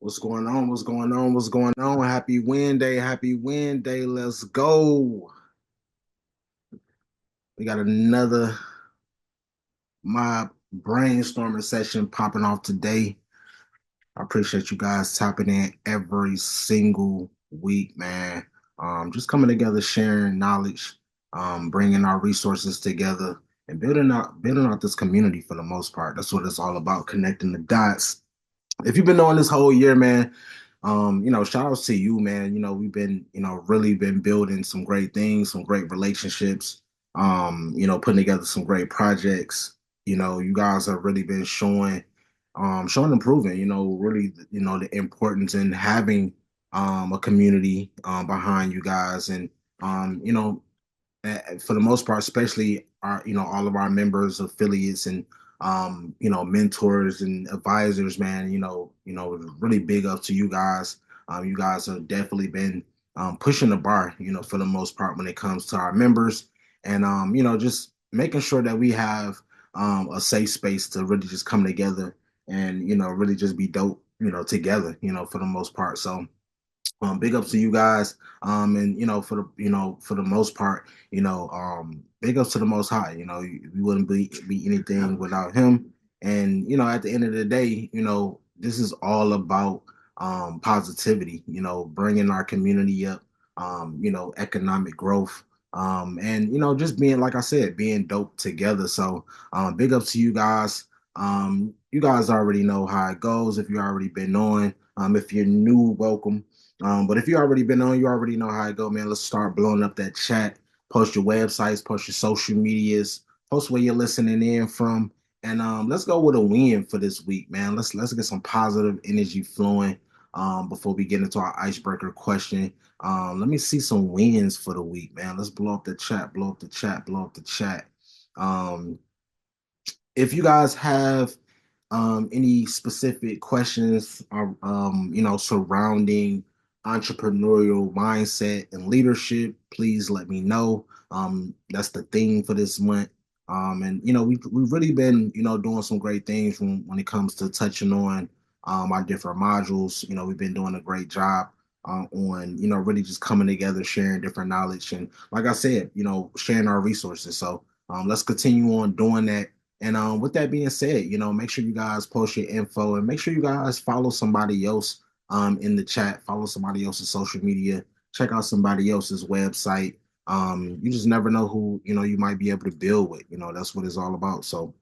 What's going on? What's going on? What's going on? Happy Wednesday. Happy Wednesday. Let's go. We got another mob brainstorming session popping off today. I appreciate you guys tapping in every single week, man. Just coming together, sharing knowledge, bringing our resources together, and building out this community for the most part. That's what it's all about, connecting the dots. If you've been knowing this whole year, man, shout outs to you, man. We've been, really been building some great things, some great relationships, putting together some great projects. You guys have really been showing improvement, really, the importance in having a community behind you guys. And for the most part, especially our, all of our members, affiliates, and mentors and advisors, man. Really big up to you guys. You guys have definitely been pushing the bar, for the most part when it comes to our members, and just making sure that we have a safe space to really just come together and really just be dope, together, for the most part. So big ups to you guys. And for the most part, big ups to the Most High. We wouldn't be anything without Him. And at the end of the day, this is all about positivity. Bringing our community up. Economic growth. And just being, like I said, being dope together. So big ups to you guys. You guys already know how it goes. If you already been on, if you're new, welcome. But if you already been on, you already know how it go, man. Let's start blowing up that chat. Post your websites, post your social medias, post where you're listening in from, and let's go with a win for this week, man. Let's get some positive energy flowing before we get into our icebreaker question. Let me see some wins for the week, man. Let's blow up the chat, blow up the chat, blow up the chat. Um, if you guys have any specific questions, surrounding entrepreneurial mindset and leadership, please let me know. That's the theme for this month. And we've really been doing some great things when it comes to touching on our different modules. We've been doing a great job on really just coming together, sharing different knowledge, and like I said, sharing our resources. So let's continue on doing that. And with that being said, make sure you guys post your info and make sure you guys follow somebody else in the chat, follow somebody else's social media, check out somebody else's website. You just never know who, you might be able to build with. That's what it's all about. So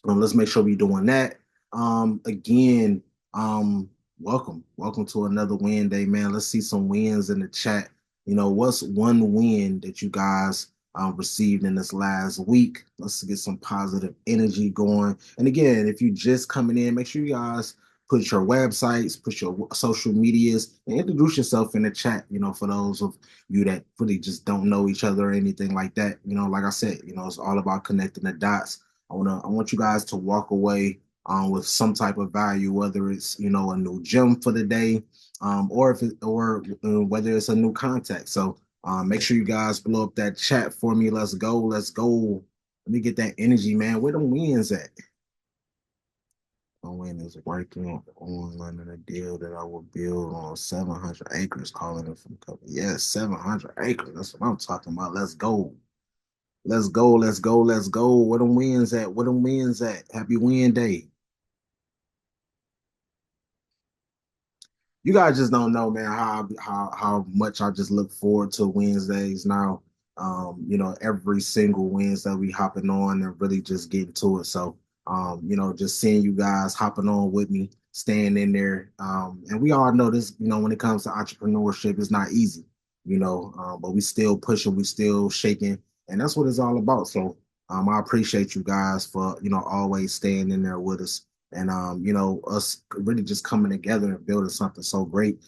let's make sure we're doing that. Again, welcome to another win day, man. Let's see some wins in the chat. What's one win that you guys received in this last week? Let's get some positive energy going. And again, if you just coming in, make sure you guys put your websites, put your social medias, and introduce yourself in the chat. For those of you that really just don't know each other or anything like that. Like I said, it's all about connecting the dots. I want you guys to walk away with some type of value, whether it's a new gem for the day, or whether it's a new contact. So make sure you guys blow up that chat for me. Let's go, let's go. Let me get that energy, man. Where the wins at? My win is working on learning a deal that I will build on 700 acres. Calling it from cover. Yes, 700 acres. That's what I'm talking about. Let's go. Let's go, let's go, let's go. Where them wins at? Where them wins at? Happy win day. You guys just don't know, man, how much I just look forward to Wednesdays now. Every single Wednesday we hopping on and really just getting to it. So just seeing you guys hopping on with me, staying in there. And we all know this, when it comes to entrepreneurship, it's not easy, but we still pushing, we still shaking, and that's what it's all about. So I appreciate you guys for, always staying in there with us, and us really just coming together and building something so great.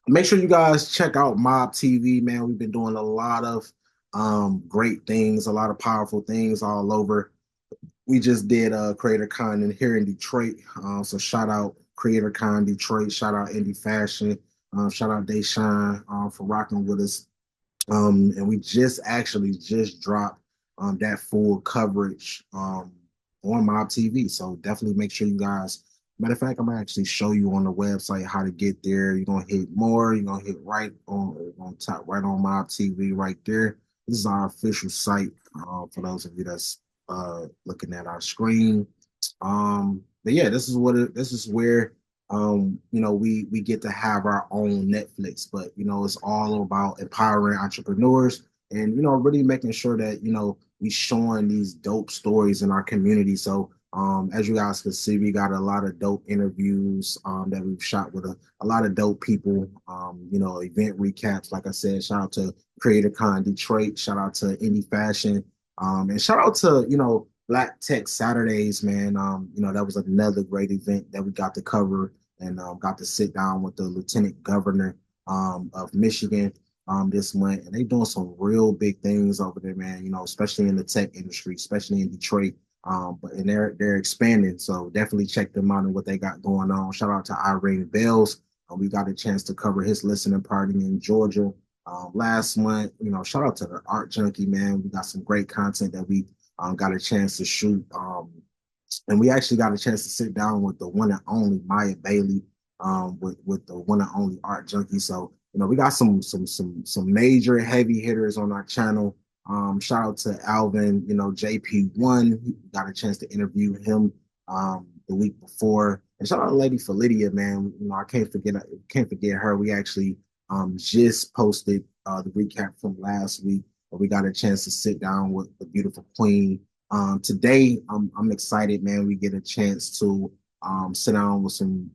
Make sure you guys check out Mob TV, man. We've been doing a lot of great things, a lot of powerful things all over. We just did Creator Con in here in Detroit. So shout out Creator Con Detroit, shout out Indie Fashion, shout out Deshaun for rocking with us. And we just actually just dropped that full coverage on Mob TV. So definitely make sure you guys Matter of fact, I'm gonna actually show you on the website how to get there. You're gonna hit more. You're gonna hit right on top, right on my TV, right there. This is our official site for those of you that's looking at our screen. But yeah, this is where we get to have our own Netflix. But it's all about empowering entrepreneurs and really making sure that we showing these dope stories in our community. So as you guys can see, we got a lot of dope interviews that we've shot with a lot of dope people. Event recaps, like I said, shout out to Creator Con Detroit, shout out to Indie Fashion, and shout out to Black Tech Saturdays, man. That was another great event that we got to cover and got to sit down with the Lieutenant Governor of Michigan this month, and they doing some real big things over there, man. Especially in the tech industry, especially in Detroit. But and they're expanding, so definitely check them out and what they got going on. Shout out to Irene Bells. We got a chance to cover his listening party in Georgia last month. Shout out to the Art Junkie, man. We got some great content that we got a chance to shoot. And we actually got a chance to sit down with the one and only Maya Bailey, with the one and only Art Junkie. So we got some major heavy hitters on our channel. Shout out to Alvin, JP1. Got a chance to interview him the week before. And shout out to Lady for Lydia, man. I can't forget her. We actually just posted the recap from last week, but we got a chance to sit down with the beautiful queen. Today, I'm excited, man. We get a chance to sit down with some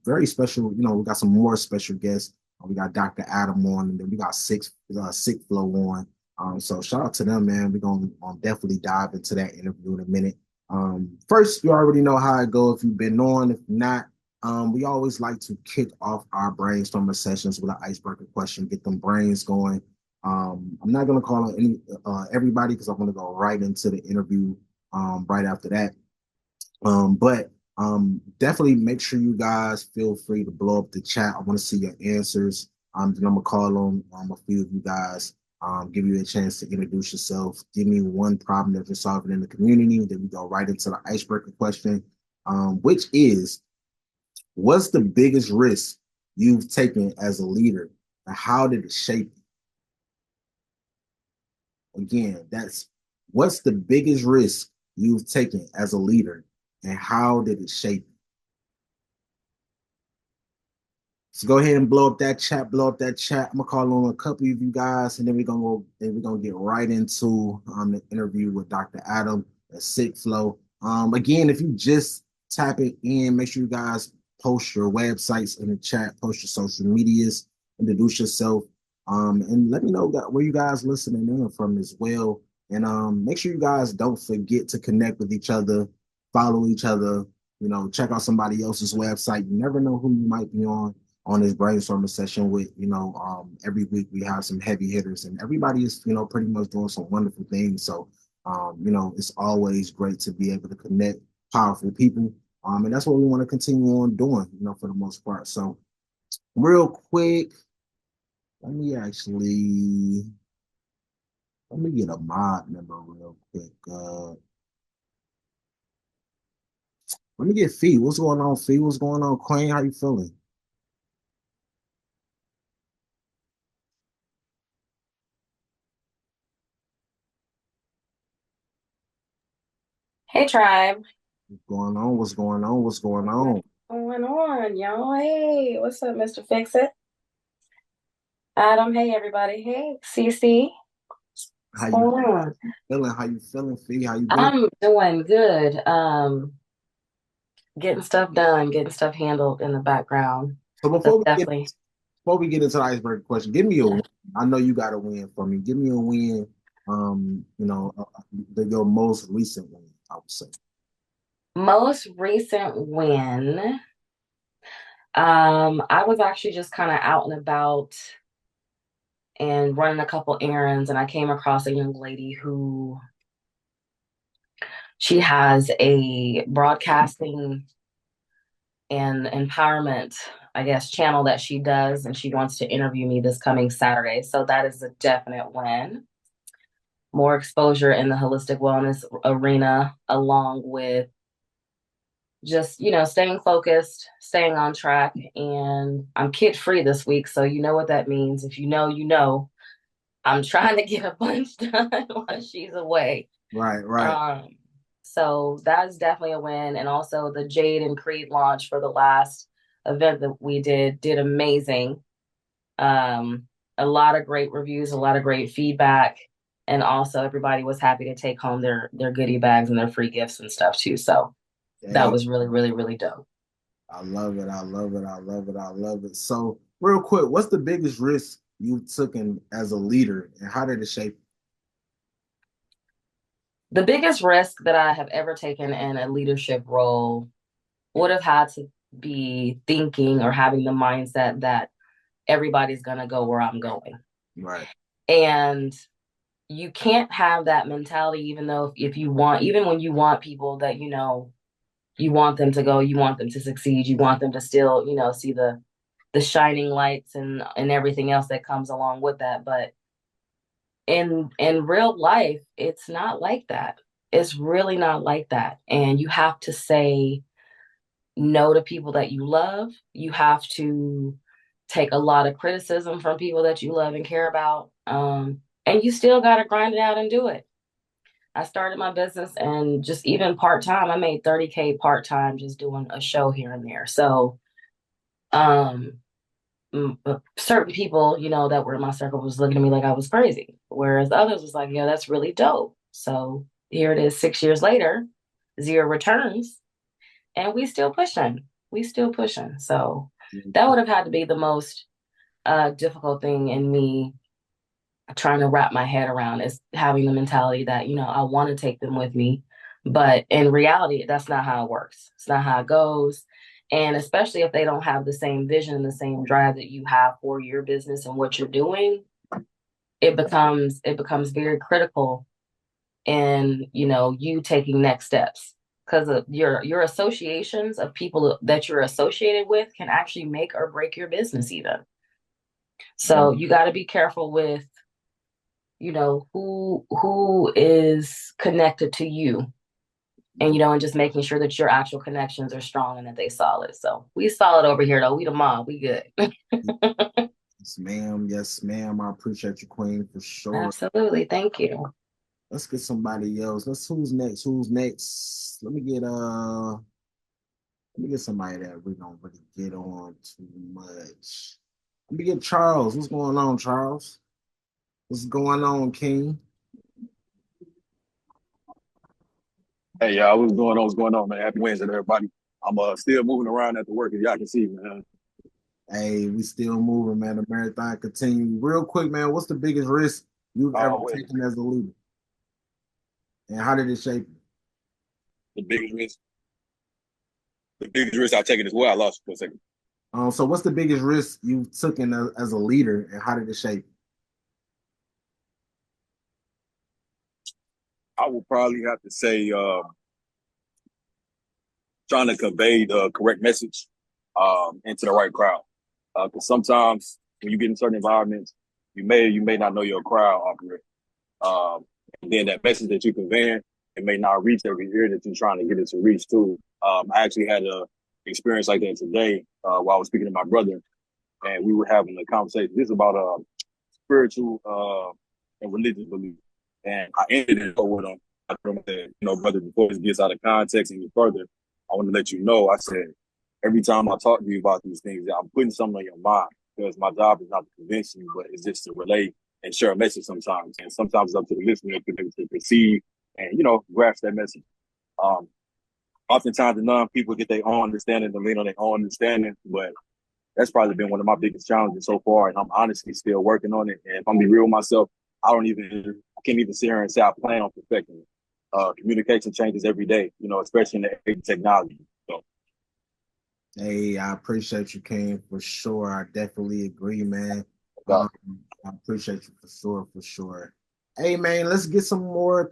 very special. We got some more special guests. We got Dr. Adam on, and then we got Sickflo on. So shout out to them, man. We're gonna definitely dive into that interview in a minute. First, you already know how it go if you've been on. If not, we always like to kick off our brainstorming sessions with an icebreaker question, get them brains going. I'm not gonna call on everybody because I'm gonna go right into the interview right after that. But definitely make sure you guys feel free to blow up the chat. I want to see your answers. Then I'm gonna call on a few of you guys, give you a chance to introduce yourself. Give me one problem that you're solving in the community. Then we go right into the icebreaker question, which is, what's the biggest risk you've taken as a leader, and how did it shape you? Again, that's what's the biggest risk you've taken as a leader, and how did it shape you? So go ahead and blow up that chat, blow up that chat. I'm gonna call on a couple of you guys, and then we're gonna get right into the interview with Dr. Adam at Sickflo. Again, if you just tap it in, make sure you guys post your websites in the chat, post your social medias, introduce yourself, and let me know where you guys listening in from as well. And make sure you guys don't forget to connect with each other, follow each other. Check out somebody else's website. You never know who you might be on this brainstorming session with. Every week we have some heavy hitters, and everybody is pretty much doing some wonderful things. So it's always great to be able to connect powerful people, and that's what we want to continue on doing, for the most part. So real quick, let me actually let me get a mod member real quick. Let me get Fee. What's going on, Fee? What's going on, Queen? How you feeling? Hey Tribe. What's going on? What's going on? What's going What's on? going on, y'all? Hey, what's up, Mr. Fix It? Adam, hey everybody. Hey, Cece. What's How you going on? feeling? How you feeling, Fee? How you been? I'm doing good. Getting stuff done, getting stuff handled in the background. So That's definitely before we get into the icebreaker question, give me a win. I know you got a win for me. Give me a win. Your most recent win, I would say. most recent win. I was actually just kind of out and about and running a couple errands, and I came across a young lady who she has a broadcasting and empowerment, I guess, channel that she does, and she wants to interview me this coming Saturday. So that is a definite win. More exposure in the holistic wellness arena, along with just, staying focused, staying on track. And I'm kid free this week. So you know what that means. If you know, you know, I'm trying to get a bunch done while she's away. Right, right. Um, so that's definitely a win. And also the Jade and Creed launch for the last event that we did amazing. Um, a lot of great reviews, a lot of great feedback. And also everybody was happy to take home their goodie bags and their free gifts and stuff too. So that Hey, was really, really, really dope. I love it. I love it. I love it. I love it. So, real quick, what's the biggest risk you took in as a leader, and how did it shape The biggest risk that I have ever taken in a leadership role would have had to be thinking or having the mindset that everybody's going to go where I'm going. you? Right. And you can't have that mentality, even though if you want, even when you want people that, you want them to go, you want them to succeed, you want them to still, see the shining lights and everything else that comes along with that. But in real life, it's not like that. It's really not like that. And you have to say no to people that you love. You have to take a lot of criticism from people that you love and care about. And you still got to grind it out and do it. I started my business and just even part time, I made 30K part time just doing a show here and there. So, um, certain people, that were in my circle was looking at me like I was crazy, whereas others was like, "Yeah, that's really dope." So here it is, 6 years later, zero returns, and we still pushing. We still pushing. So that would have had to be the most difficult thing in me trying to wrap my head around is having the mentality that, I want to take them with me. But in reality, that's not how it works. It's not how it goes. And especially if they don't have the same vision and the same drive that you have for your business and what you're doing, it becomes very critical in, you taking next steps. Because your associations of people that you're associated with can actually make or break your business even. So you got to be careful with who is connected to you, and and just making sure that your actual connections are strong and that they solid. So we solid over here though. We the mob. We good. Yes, ma'am. Yes, ma'am. I appreciate you, Queen, for sure. Absolutely. Thank you. Let's get somebody else. Let's who's next? Who's next? Let me get somebody that we don't really get on too much. Let me get Charles. What's going on, Charles? What's going on, King? Hey, y'all, what's going on? What's going on, man? Happy Wednesday, to everybody. I'm still moving around at the work, as y'all can see, man. Hey, we still moving, man. The marathon continue. Real quick, man, what's the biggest risk you've ever Wait, taken as a leader? And how did it shape you? the biggest risk, the biggest risk I've taken as well. I lost for a second. So what's the biggest risk you took in as a leader and how did it shape I will probably have to say trying to convey the correct message into the right crowd. Because sometimes when you get in certain environments, you may not know your crowd operate. And then that message that you're conveying, it may not reach every ear that you're trying to get it to reach too. I actually had a experience like that today while I was speaking to my brother, and we were having a conversation. This is about spiritual and religious belief, and I ended it with him. I told him that, brother, before this gets out of context any further, I want to let you know. I said every time I talk to you about these things, I'm putting something on your mind because my job is not to convince you, but it's just to relate and share a message sometimes. And sometimes it's up to the listener to perceive and, grasp that message. Um, Oftentimes, the non people get their own understanding and lean on their own understanding, but that's probably been one of my biggest challenges so far, and I'm honestly still working on it. And if I'm be real with myself, I can't even sit here and say I plan on perfecting it. Communication changes every day, especially in the age of technology. So, Hey, I appreciate you, King, for sure. I definitely agree, man. uh, Um, I appreciate you for sure, for sure. Hey, man, let's get some more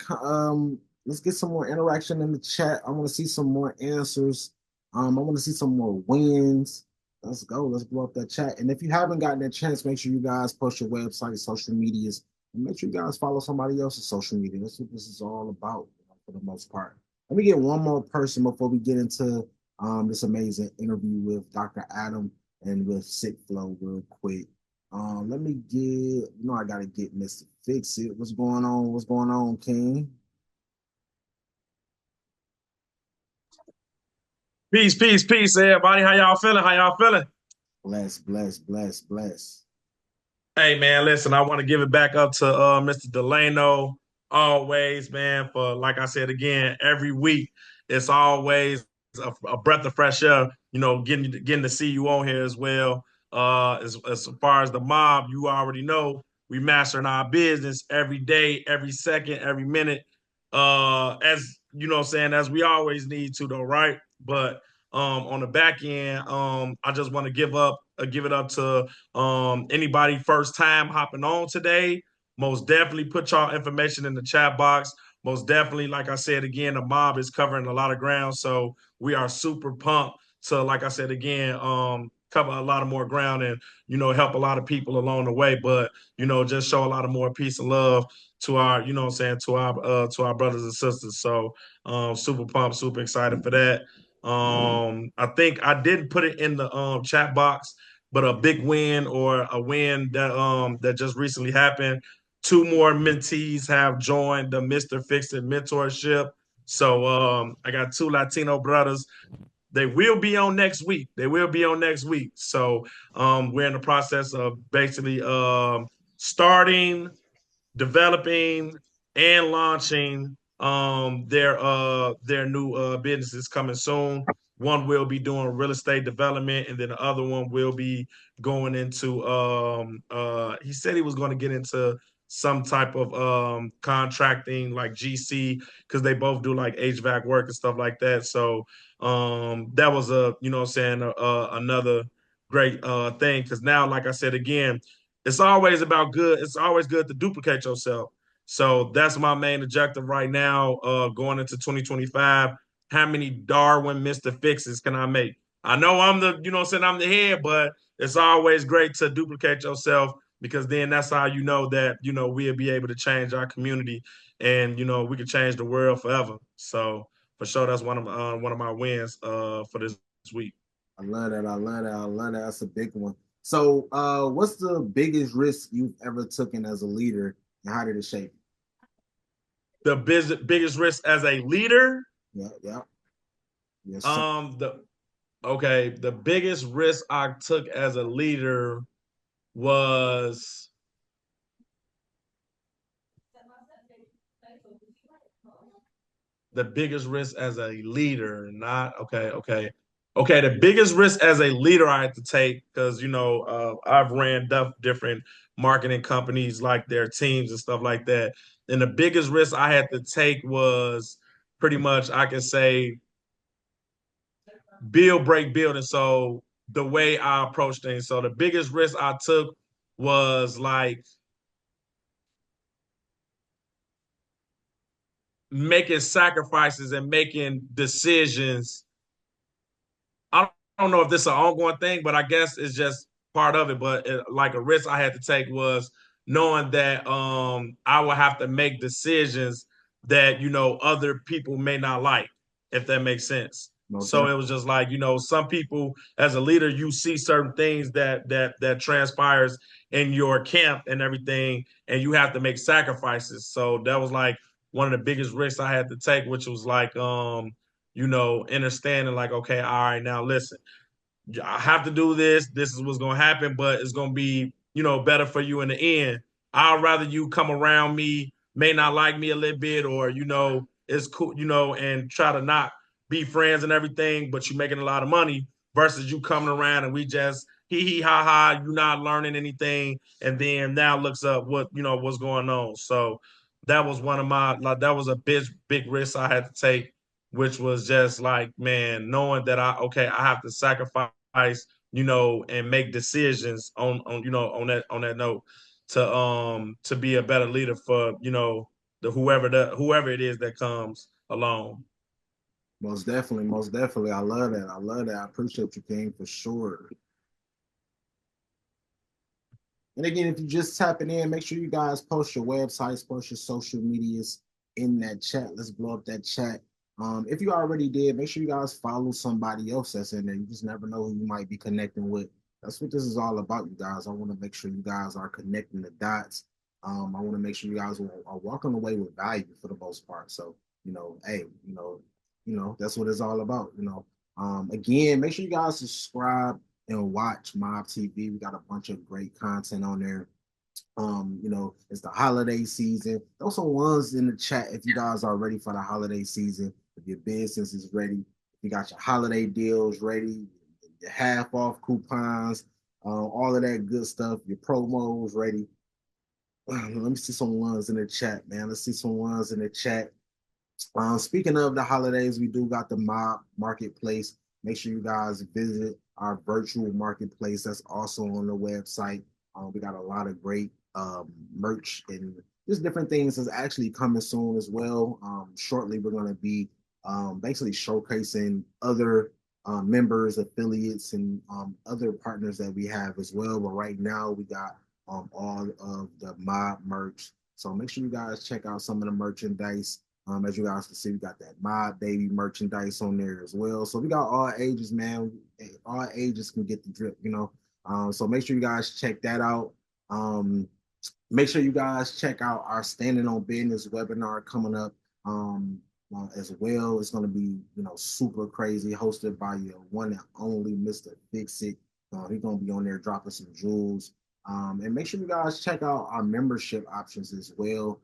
interaction in the chat. I want to see some more answers. I want to see some more wins. Let's go. Let's blow up that chat. And if you haven't gotten that chance, make sure you guys post your website, social medias, and make sure you guys follow somebody else's social media. That's what this is all about, for the most part. Let me get one more person before we get into this amazing interview with Dr. Adam and with Sickflo real quick. Let me get, I gotta get Mr. Fix It. What's going on? What's going on, King? Peace, peace, peace, everybody. How y'all feeling? How y'all feeling? Bless, bless, bless, bless. Hey, man, listen, I want to give it back up to Mr. Delano always, man, for, like I said again, every week, it's always a breath of fresh air, getting to see you on here as well. As far as the mob, you already know we mastering our business every day, every second, every minute, as you know what I'm saying, as we always need to, though, right? But on the back end, I just want to give it up to anybody first time hopping on today. Most definitely put y'all information in the chat box. Most definitely, like I said again, the mob is covering a lot of ground, so we are super pumped to, like I said again, cover a lot of more ground and help a lot of people along the way. But just show a lot of more peace and love to our, what I'm saying, to our brothers and sisters. So super pumped, super excited for that. I think I didn't put it in the chat box, but a big win or a win that just recently happened. Two more mentees have joined the Mr. Fix It mentorship. So I got two Latino brothers. They will be on next week. So we're in the process of basically starting, developing, and launching their new businesses coming soon. One will be doing real estate development, and then the other one will be going into he said he was going to get into some type of contracting like GC, because they both do like HVAC work and stuff like that. So that was a, what I'm saying, another great thing, because now, like I said again, it's always about good. It's always good to duplicate yourself. So that's my main objective right now, going into 2025. How many Darwin Mr. Fixes can I make? I know I'm the, what I'm saying, I'm the head, but it's always great to duplicate yourself, because then that's how you know that, we'll be able to change our community, and, we can change the world forever. So for sure, that's one of my wins for this week. I love that. I love that. I love that. That's a big one. So, what's the biggest risk you've ever taken as a leader, and how did it shape The biggest risk as a leader. you? Yeah, yeah. Yes, sir. The biggest risk I took as a leader was the biggest risk as a leader, not okay. The biggest risk as a leader I had to take, because I've ran different marketing companies, like their teams and stuff like that, and the biggest risk I had to take was pretty much, I can say, build, break, building. So the way I approach things. So the biggest risk I took was like making sacrifices and making decisions. I don't know if this is an ongoing thing, but I guess it's just part of it. But like a risk I had to take was knowing that I would have to make decisions that other people may not like, if that makes sense. Most So definitely. it was just like, some people, as a leader, you see certain things that transpires in your camp and everything, and you have to make sacrifices. So that was like one of the biggest risks I had to take, which was like understanding, like, okay, all right, now listen, I have to do this. This is what's going to happen, but it's going to be, better for you in the end. I'd rather you come around me, may not like me a little bit, or, it's cool, and try to not be friends and everything, but you're making a lot of money, versus you coming around and we just hee hee ha ha, you're not learning anything. And then now looks up what's going on. So that was that was a big risk I had to take, which was just like, man, knowing that I have to sacrifice, and make decisions on that note to be a better leader for, whoever it is that comes along. Most definitely. Most definitely. I love that. I love that. I appreciate you, King, for sure. And again, if you're just tapping in, make sure you guys post your websites, post your social medias in that chat. Let's blow up that chat. If you already did, make sure you guys follow somebody else that's in there. You just never know who you might be connecting with. That's what this is all about, you guys. I want to make sure you guys are connecting the dots. I want to make sure you guys are walking away with value for the most part. So, hey, that's what it's all about. Again, make sure you guys subscribe and watch Mob TV. We got a bunch of great content on there. It's the holiday season. Throw some ones in the chat if you guys are ready for the holiday season. If your business is ready, if you got your holiday deals ready, your half off coupons, all of that good stuff, your promos ready. Let me see some ones in the chat, man. Let's see some ones in the chat. Speaking of the holidays, we do got the Mob Marketplace. Make sure you guys visit our virtual marketplace. That's also on the website. We got a lot of great merch and just different things that's actually coming soon as well. Shortly, we're going to be basically showcasing other members, affiliates, and other partners that we have as well. But right now, we got all of the Mob merch. So make sure you guys check out some of the merchandise. As you guys can see, we got that Mob Baby merchandise on there as well. So we got all ages, man. All ages can get the drip, So make sure you guys check that out. Make sure you guys check out our Standing on Business webinar coming up as well. It's going to be, super crazy, hosted by your one and only Mr. Fix It. He's going to be on there dropping some jewels. And make sure you guys check out our membership options as well.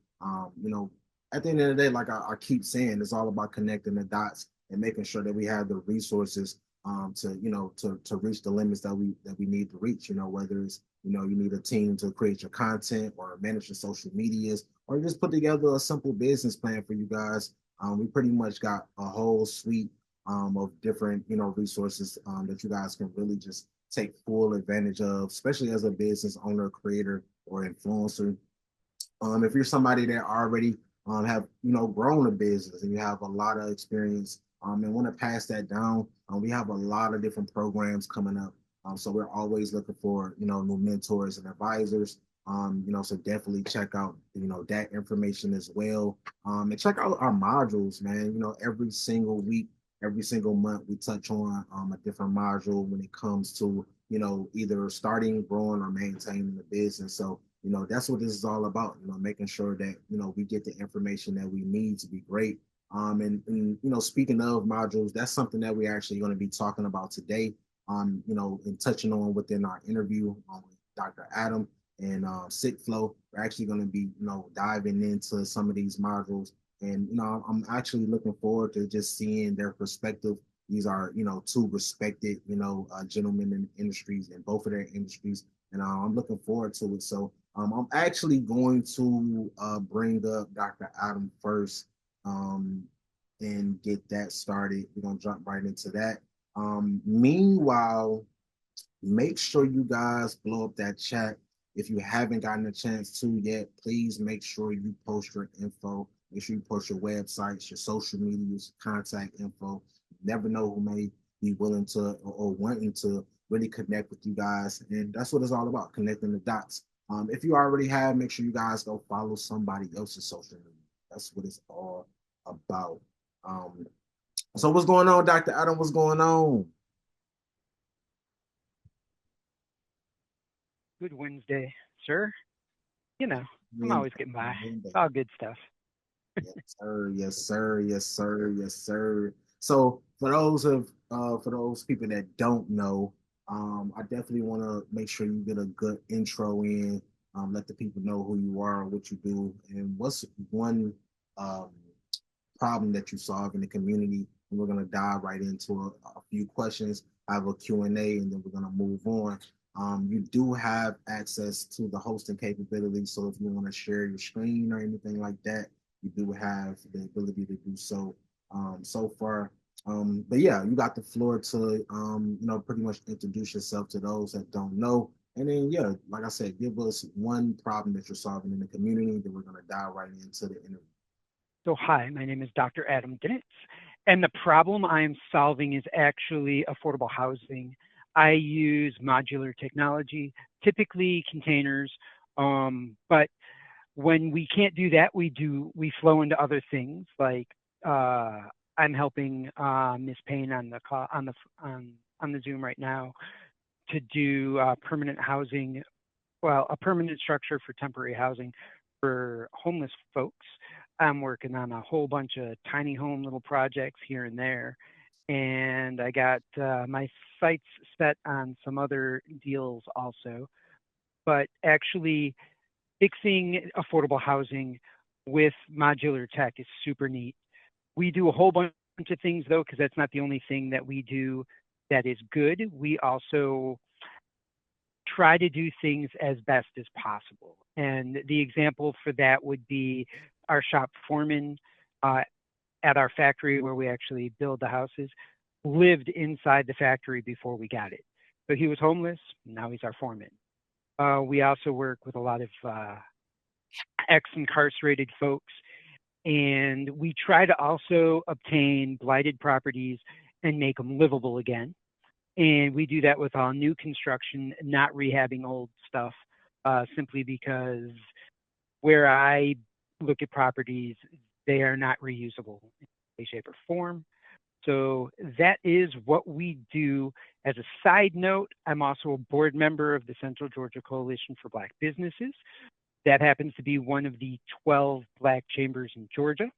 At the end of the day, like I keep saying, it's all about connecting the dots and making sure that we have the resources to reach the limits that we need to reach. Whether it's you need a team to create your content or manage your social medias, or just put together a simple business plan for you guys. We pretty much got a whole suite of different resources that you guys can really just take full advantage of, especially as a business owner, creator, or influencer. If you're somebody that already have grown a business and you have a lot of experience and want to pass that down, we have a lot of different programs coming up. So we're always looking for new mentors and advisors. So definitely check out that information as well. And check out our modules, man. Every single week, every single month, we touch on a different module when it comes to either starting, growing, or maintaining the business. So that's what this is all about, making sure that, we get the information that we need to be great. And speaking of modules, that's something that we're actually going to be talking about today, and touching on within our interview with Dr. Adam and Sickflo. We're actually going to be, diving into some of these modules. And, I'm actually looking forward to just seeing their perspective. These are, two respected, gentlemen in industries, in both of their industries. And I'm looking forward to it. So I'm actually going to bring up Dr. Adam first and get that started. We're going to jump right into that. Meanwhile, make sure you guys blow up that chat. If you haven't gotten a chance to yet, please make sure you post your info. Make sure you post your websites, your social medias, contact info. You never know who may be willing to or wanting to really connect with you guys. And that's what it's all about, connecting the dots. If you already have, make sure you guys go follow somebody else's social media. That's what it's all about. So what's going on, Dr. Adam? What's going on? Good Wednesday, sir. I'm always getting by. It's all good stuff. Yes, sir. Yes, sir. Yes, sir. Yes, sir. So for those people that don't know, I definitely want to make sure you get a good intro in. Let the people know who you are, what you do, and what's one problem that you solve in the community. And we're going to dive right into a few questions. I have a Q&A, and then we're going to move on. You do have access to the hosting capability. So if you want to share your screen or anything like that, you do have the ability to do so so far. But yeah, you got the floor to, pretty much introduce yourself to those that don't know. And then, yeah, like I said, give us one problem that you're solving in the community. Then we're going to dive right into the interview. So hi, my name is Dr. Adam Dinitz, and the problem I am solving is actually affordable housing. I use modular technology, typically containers, but when we can't do that, we flow into other things like I'm helping Miss Payne on the call, on the Zoom right now to do permanent housing, well, a permanent structure for temporary housing for homeless folks. I'm working on a whole bunch of tiny home little projects here and there. And I got my sights set on some other deals also. But actually, fixing affordable housing with modular tech is super neat. We do a whole bunch of things though, because that's not the only thing that we do that is good. We also try to do things as best as possible. And the example for that would be our shop foreman at our factory where we actually build the houses lived inside the factory before we got it. So he was homeless, now he's our foreman. We also work with a lot of ex-incarcerated folks, and we try to also obtain blighted properties and make them livable again. And we do that with all new construction, not rehabbing old stuff, simply because where I look at properties, they are not reusable in any shape or form. So that is what we do. As a side note, I'm also a board member of the Central Georgia Coalition for Black Businesses. That happens to be one of the 12 Black chambers in Georgia.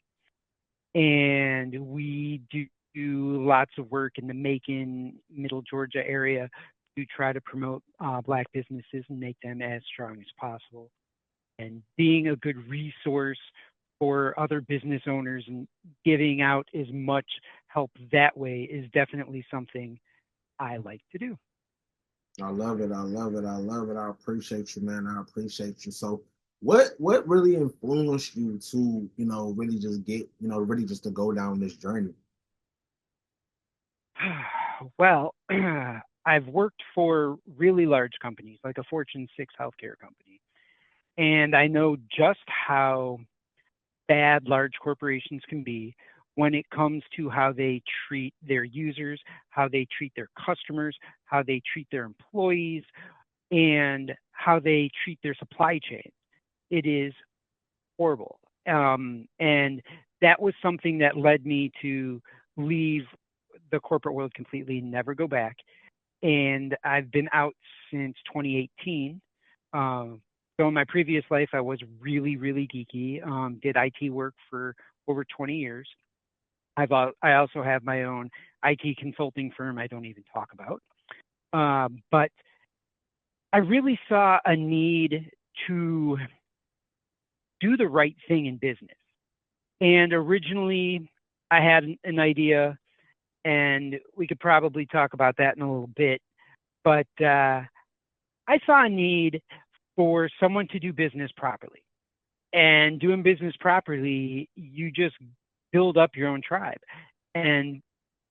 And we do lots of work in the Macon, Middle Georgia area to try to promote Black businesses and make them as strong as possible. And being a good resource for other business owners and giving out as much help that way is definitely something I like to do. I love it. I love it. I love it. I appreciate you, man. I appreciate you. So what really influenced you to, really just get, really just to go down this journey? Well, I've worked for really large companies, like a Fortune 6 healthcare company. And I know just how bad large corporations can be when it comes to how they treat their users, how they treat their customers, how they treat their employees, and how they treat their supply chain. It is horrible. And that was something that led me to leave the corporate world completely, never go back. And I've been out since 2018. So in my previous life, I was really, really geeky, did IT work for over 20 years. I also have my own IT consulting firm I don't even talk about. But I really saw a need to do the right thing in business. And originally, I had an idea, and we could probably talk about that in a little bit. But I saw a need for someone to do business properly. And doing business properly, you just build up your own tribe. And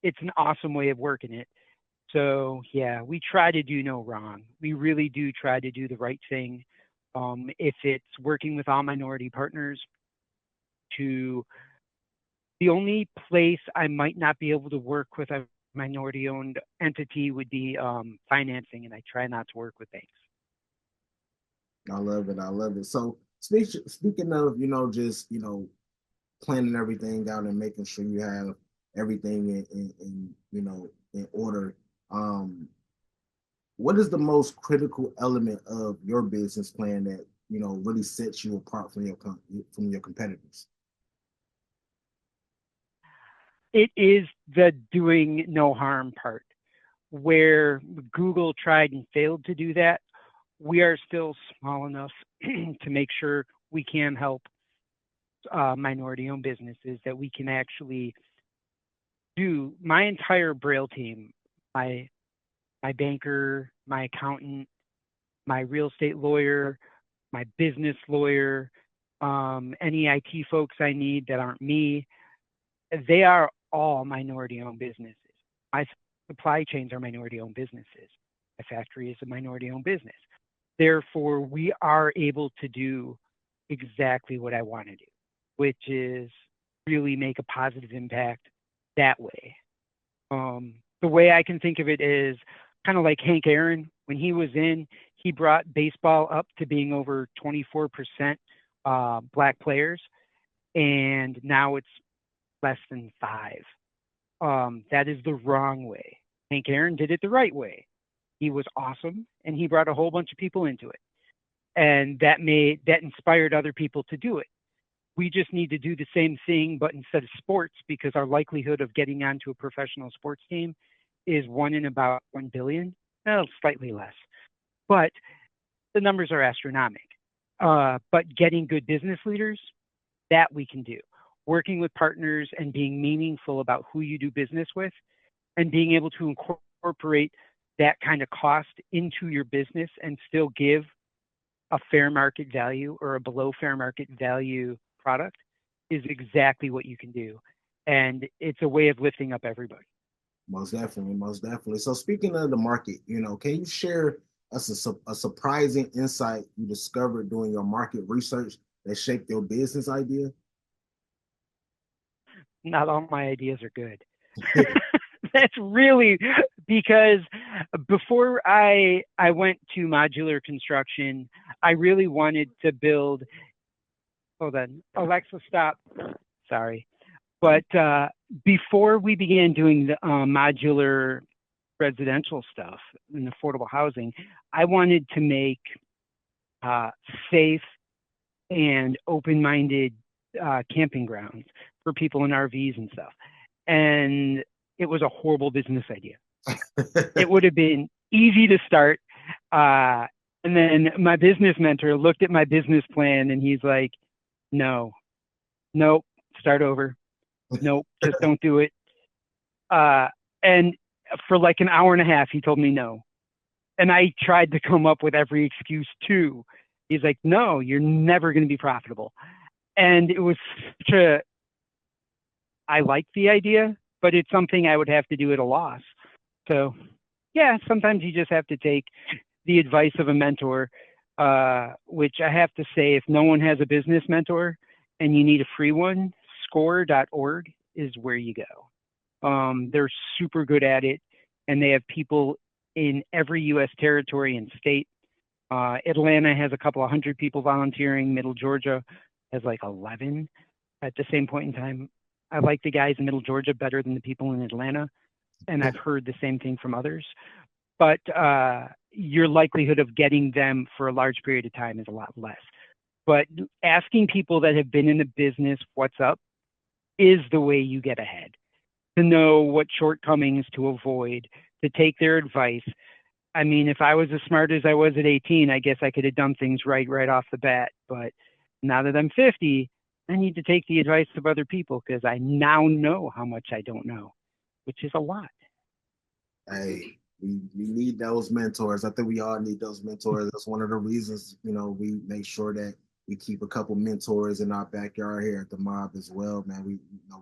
it's an awesome way of working it. So yeah, we try to do no wrong. We really do try to do the right thing. If it's working with all minority partners, to the only place I might not be able to work with a minority-owned entity would be financing, and I try not to work with banks. I love it. I love it. So speaking of, just, planning everything out and making sure you have everything in order. What is the most critical element of your business plan that, really sets you apart from your competitors? It is the doing no harm part. Where Google tried and failed to do that, we are still small enough to make sure we can help minority-owned businesses, that we can actually do. My entire Braille team, my banker, my accountant, my real estate lawyer, my business lawyer, any IT folks I need that aren't me, they are all minority-owned businesses. My supply chains are minority-owned businesses. My factory is a minority-owned business. Therefore, we are able to do exactly what I want to do, which is really make a positive impact that way. The way I can think of it is kind of like Hank Aaron. When he was in, he brought baseball up to being over 24% Black players, and now it's less than 5. That is the wrong way. Hank Aaron did it the right way. He was awesome, and he brought a whole bunch of people into it, and that inspired other people to do it. We just need to do the same thing, but instead of sports, because our likelihood of getting onto a professional sports team is 1 in about 1 billion, slightly less, but the numbers are astronomical. But getting good business leaders, that we can do. Working with partners and being meaningful about who you do business with, and being able to incorporate that kind of cost into your business and still give a fair market value or a below fair market value product is exactly what you can do. And it's a way of lifting up everybody. Most definitely, most definitely. So speaking of the market, can you share us a surprising insight you discovered doing your market research that shaped your business idea? Not all my ideas are good. That's really because before I went to modular construction, I really wanted to build. Hold on, Alexa, stop. Sorry. But before we began doing the modular residential stuff and affordable housing, I wanted to make safe and open-minded camping grounds for people in RVs and stuff. And it was a horrible business idea. It would have been easy to start. And then my business mentor looked at my business plan and he's like, nope, start over. Nope, just don't do it. And for like an hour and a half, he told me no. And I tried to come up with every excuse too. He's like, no, you're never going to be profitable. And it was I like the idea, but it's something I would have to do at a loss. So yeah, sometimes you just have to take the advice of a mentor, which I have to say, if no one has a business mentor and you need a free one, score.org is where you go. They're super good at it, and they have people in every U.S. territory and state. Atlanta has a couple of hundred people volunteering. Middle Georgia has like 11 at the same point in time. I like the guys in Middle Georgia better than the people in Atlanta, and I've heard the same thing from others. But your likelihood of getting them for a large period of time is a lot less. But asking people that have been in the business what's up is the way you get ahead. To know what shortcomings to avoid, to take their advice. I mean, if I was as smart as I was at 18, I guess I could have done things right off the bat. But now that I'm 50, I need to take the advice of other people because I now know how much I don't know, which is a lot. Hey, we need those mentors. I think we all need those mentors. That's one of the reasons, we make sure that we keep a couple mentors in our backyard here at the M.O.B as well, man.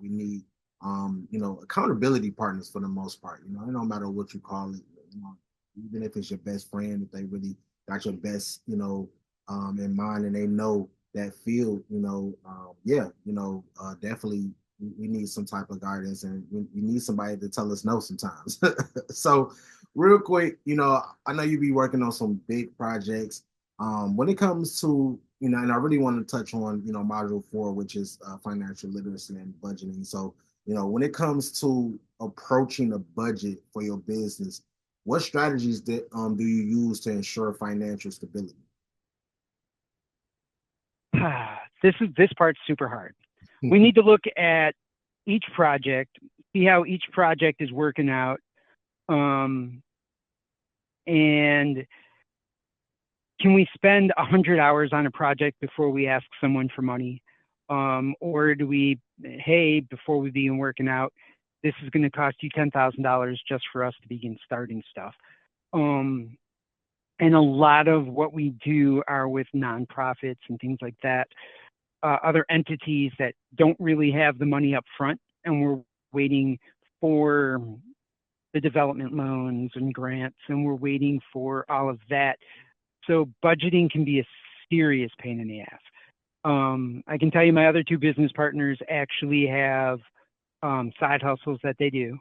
We need accountability partners for the most part. No matter what you call it, even if it's your best friend, if they really got your best, in mind and they know that field, definitely we need some type of guidance, and we need somebody to tell us no sometimes. So real quick, I know you be working on some big projects. When it comes to, and I really want to touch on, module 4, which is financial literacy and budgeting. So, when it comes to approaching a budget for your business, what strategies do you use to ensure financial stability? This part's super hard. We need to look at each project, see how each project is working out, and can we spend 100 hours on a project before we ask someone for money? Or do we, hey, before we begin working out, this is going to cost you $10,000 just for us to begin starting stuff. And a lot of what we do are with nonprofits and things like that, other entities that don't really have the money up front, and we're waiting for the development loans and grants, and we're waiting for all of that. So budgeting can be a serious pain in the ass. I can tell you my other 2 business partners actually have side hustles that they do,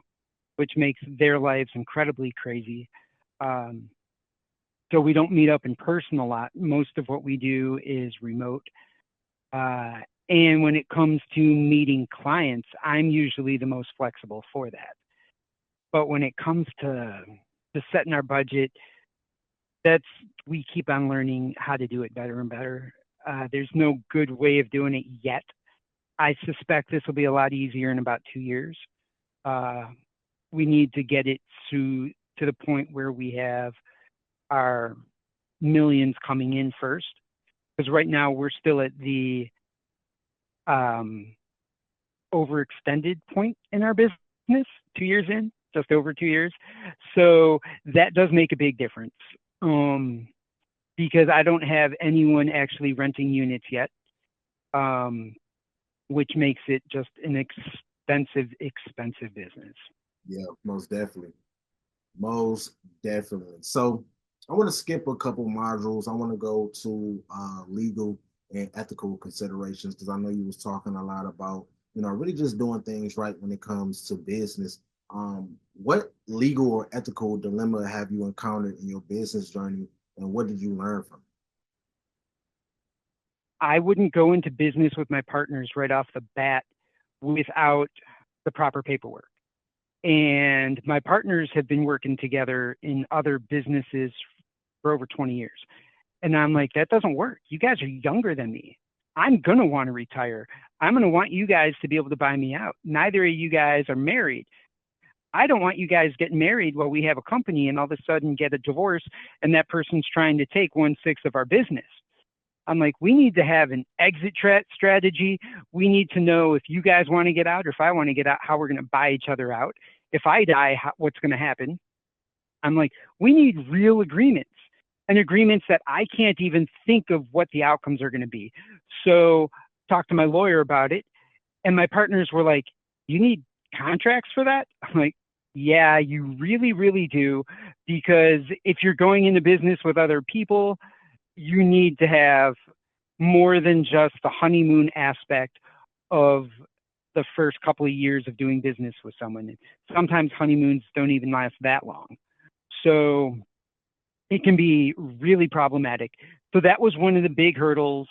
which makes their lives incredibly crazy. So we don't meet up in person a lot. Most of what we do is remote. And when it comes to meeting clients, I'm usually the most flexible for that. But when it comes to setting our budget, we keep on learning how to do it better and better. There's no good way of doing it yet. I suspect this will be a lot easier in about 2 years. We need to get it to the point where we have our millions coming in first, because right now we're still at the overextended point in our business. 2 years in, just over 2 years. So that does make a big difference, because I don't have anyone actually renting units yet, which makes it just an expensive business. Yeah, most definitely. Most definitely. So I want to skip a couple modules. I want to go to legal and ethical considerations, because I know you was talking a lot about, really just doing things right when it comes to business. What legal or ethical dilemma have you encountered in your business journey, and what did you learn from it? I wouldn't go into business with my partners right off the bat without the proper paperwork. And my partners have been working together in other businesses for over 20 years. And I'm like, that doesn't work. You guys are younger than me. I'm going to want to retire. I'm going to want you guys to be able to buy me out. Neither of you guys are married. I don't want you guys getting married while we have a company and all of a sudden get a divorce and that person's trying to take 1/6 of our business. I'm like, we need to have an exit strategy. We need to know if you guys want to get out or if I want to get out, how we're going to buy each other out. If I die, what's going to happen? I'm like, we need real agreements, and agreements that I can't even think of what the outcomes are going to be. So talked to my lawyer about it, and my partners were like, you need contracts for that? I'm like, yeah, you really, really do. Because if you're going into business with other people, you need to have more than just the honeymoon aspect of the first couple of years of doing business with someone. Sometimes honeymoons don't even last that long. So it can be really problematic. So that was one of the big hurdles.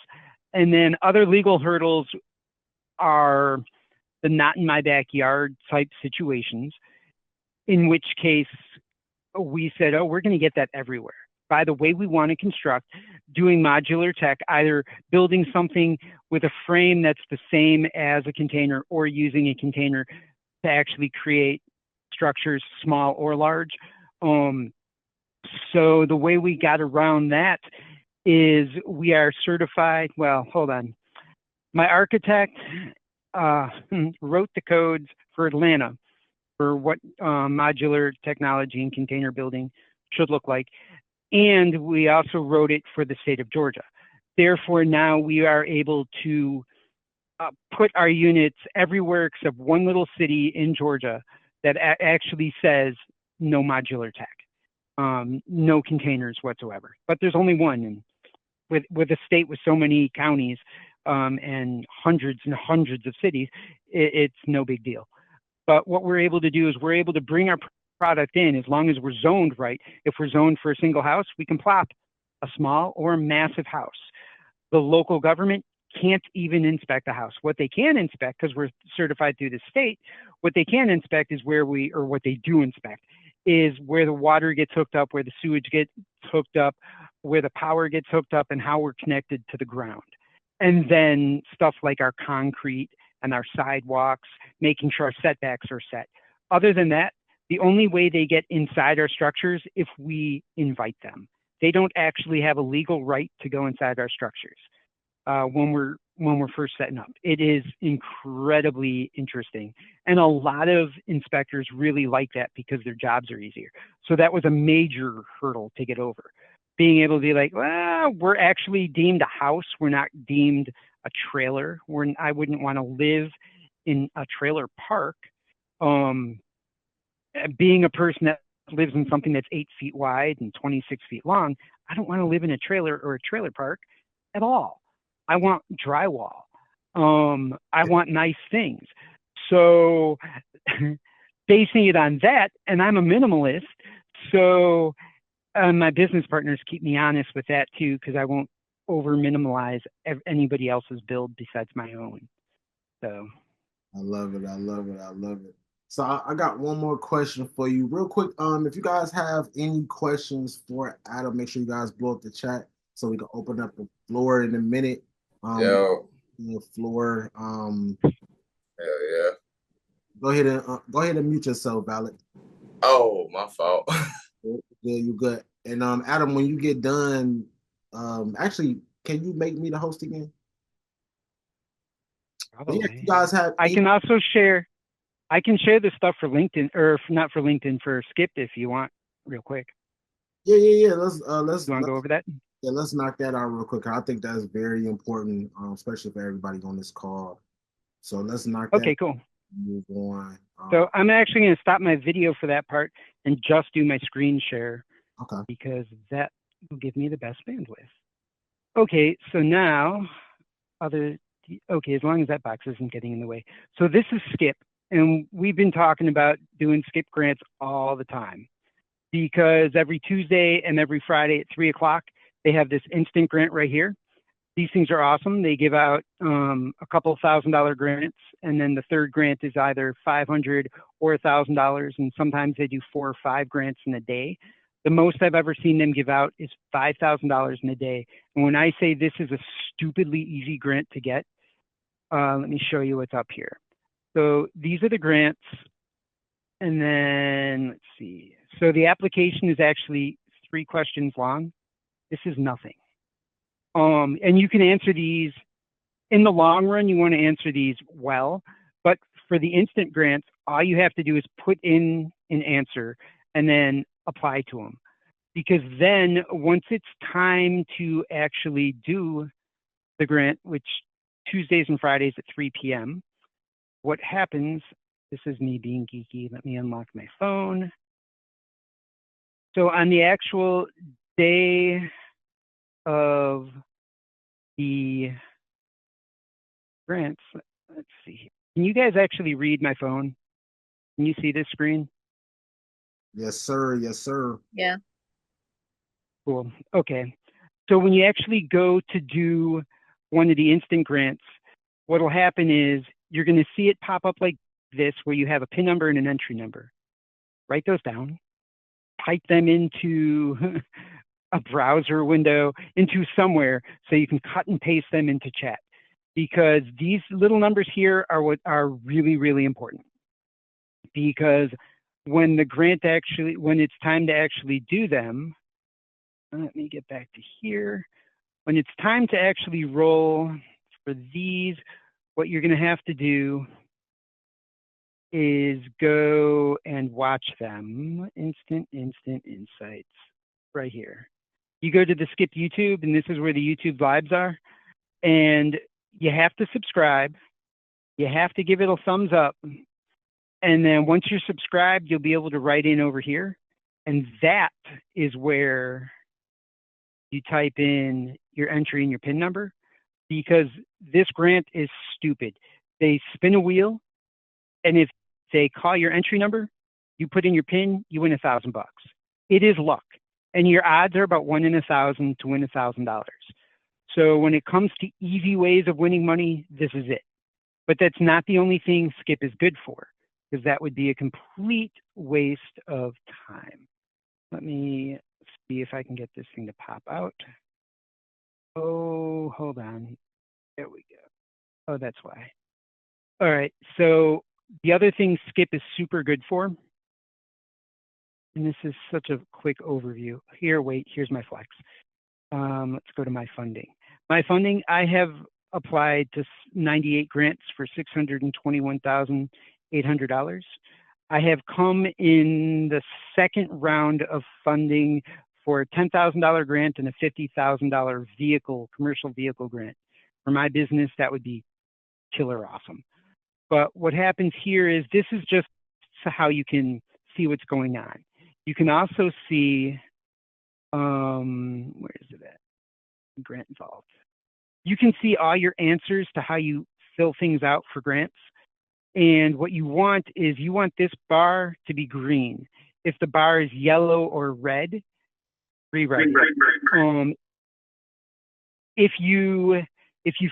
And then other legal hurdles are the not in my backyard type situations, in which case we said, oh, we're going to get that everywhere. By the way we want to construct, doing modular tech, either building something with a frame that's the same as a container or using a container to actually create structures, small or large. So the way we got around that is we are certified. Well, hold on. My architect wrote the codes for Atlanta for what modular technology and container building should look like. And we also wrote it for the state of Georgia. Therefore, now we are able to put our units everywhere except one little city in Georgia that actually says no modular tech, no containers whatsoever. But there's only one. And with a state with so many counties and hundreds of cities, it's no big deal. But what we're able to do is we're able to bring our product in as long as we're zoned right. If we're zoned for a single house, we can plop a small or a massive house. The local government can't even inspect the house. What they can inspect, because we're certified through the state, what they can inspect is what they do inspect is where the water gets hooked up, where the sewage gets hooked up, where the power gets hooked up, and how we're connected to the ground. And then stuff like our concrete and our sidewalks, making sure our setbacks are set. Other than that, the only way they get inside our structures if we invite them. They don't actually have a legal right to go inside our structures when we're first setting up. It is incredibly interesting. And a lot of inspectors really like that because their jobs are easier. So that was a major hurdle to get over. Being able to be like, well, we're actually deemed a house. We're not deemed a trailer. I wouldn't want to live in a trailer park. Being a person that lives in something that's 8 feet wide and 26 feet long, I don't want to live in a trailer or a trailer park at all. I want drywall. I want nice things. So basing it on that, and I'm a minimalist, so my business partners keep me honest with that too, because I won't over minimalize anybody else's build besides my own. So I love it. I love it. I love it. So I got one more question for you, real quick. If you guys have any questions for Adam, make sure you guys blow up the chat so we can open up the floor in a minute. Yo. The floor. Hell yeah. Go ahead and mute yourself, Valid. Oh, my fault. Yeah, you good. And Adam, when you get done, actually, can you make me the host again? probably. Yeah, you guys have. I can also share. I can share this stuff for LinkedIn, or not for LinkedIn, for Skip if you want, real quick. Yeah. You want to go over that? Yeah, let's knock that out real quick. I think that's very important, especially for everybody on this call. So let's knock that. Okay, cool. Move on. So I'm actually going to stop my video for that part and just do my screen share. Okay. Because that will give me the best bandwidth. Okay, so now, as long as that box isn't getting in the way. So this is Skip, and we've been talking about doing Skip grants all the time, because every Tuesday and every Friday at 3 o'clock, they have this instant grant right here. These things are awesome. They give out a couple $1,000 grants, and then the third grant is either $500 or $1,000, and sometimes they do 4 or 5 grants in a day. The most I've ever seen them give out is $5,000 in a day. And when I say this is a stupidly easy grant to get, let me show you what's up here. So these are the grants, and then let's see. So the application is actually 3 questions long. This is nothing. And you can answer these in the long run. You want to answer these well, but for the instant grants, all you have to do is put in an answer and then apply to them. Because then once it's time to actually do the grant, which Tuesdays and Fridays at 3 p.m., what happens, this is me being geeky. Let me unlock my phone. So on the actual day of the grants, let's see. Can you guys actually read my phone? Can you see this screen? Yes, sir. Yes, sir. Yeah. Cool. Okay. So when you actually go to do one of the instant grants, what will happen is you're going to see it pop up like this, where you have a PIN number and an entry number. Write those down, type them into a browser window, into somewhere, so you can cut and paste them into chat. Because these little numbers here are what are really, really important. Because when when it's time to actually do them, let me get back to here. When it's time to actually roll for these, what you're going to have to do is go and watch them. Instant insights right here. You go to the Skip YouTube, and this is where the YouTube vibes are. And you have to subscribe. You have to give it a thumbs up. And then once you're subscribed, you'll be able to write in over here. And that is where you type in your entry and your PIN number, because this grant is stupid. They spin a wheel, and if they call your entry number, you put in your PIN, you win $1,000. It is luck. And your odds are about 1 in 1,000 to win $1,000. So when it comes to easy ways of winning money, this is it. But that's not the only thing Skip is good for, because that would be a complete waste of time. Let me see if I can get this thing to pop out. Oh, hold on. There we go. Oh, that's why. All right. So the other thing Skip is super good for, and this is such a quick overview. Here's my flex. Let's go to my funding. My funding, I have applied to 98 grants for $621,800. I have come in the second round of funding for a $10,000 grant and a $50,000 commercial vehicle grant. For my business, that would be killer awesome. But what happens here is, this is just how you can see what's going on. You can also see, where is it at? Grant involved. You can see all your answers to how you fill things out for grants. And what you want is, you want this bar to be green. If the bar is yellow or red, rewrite it. if you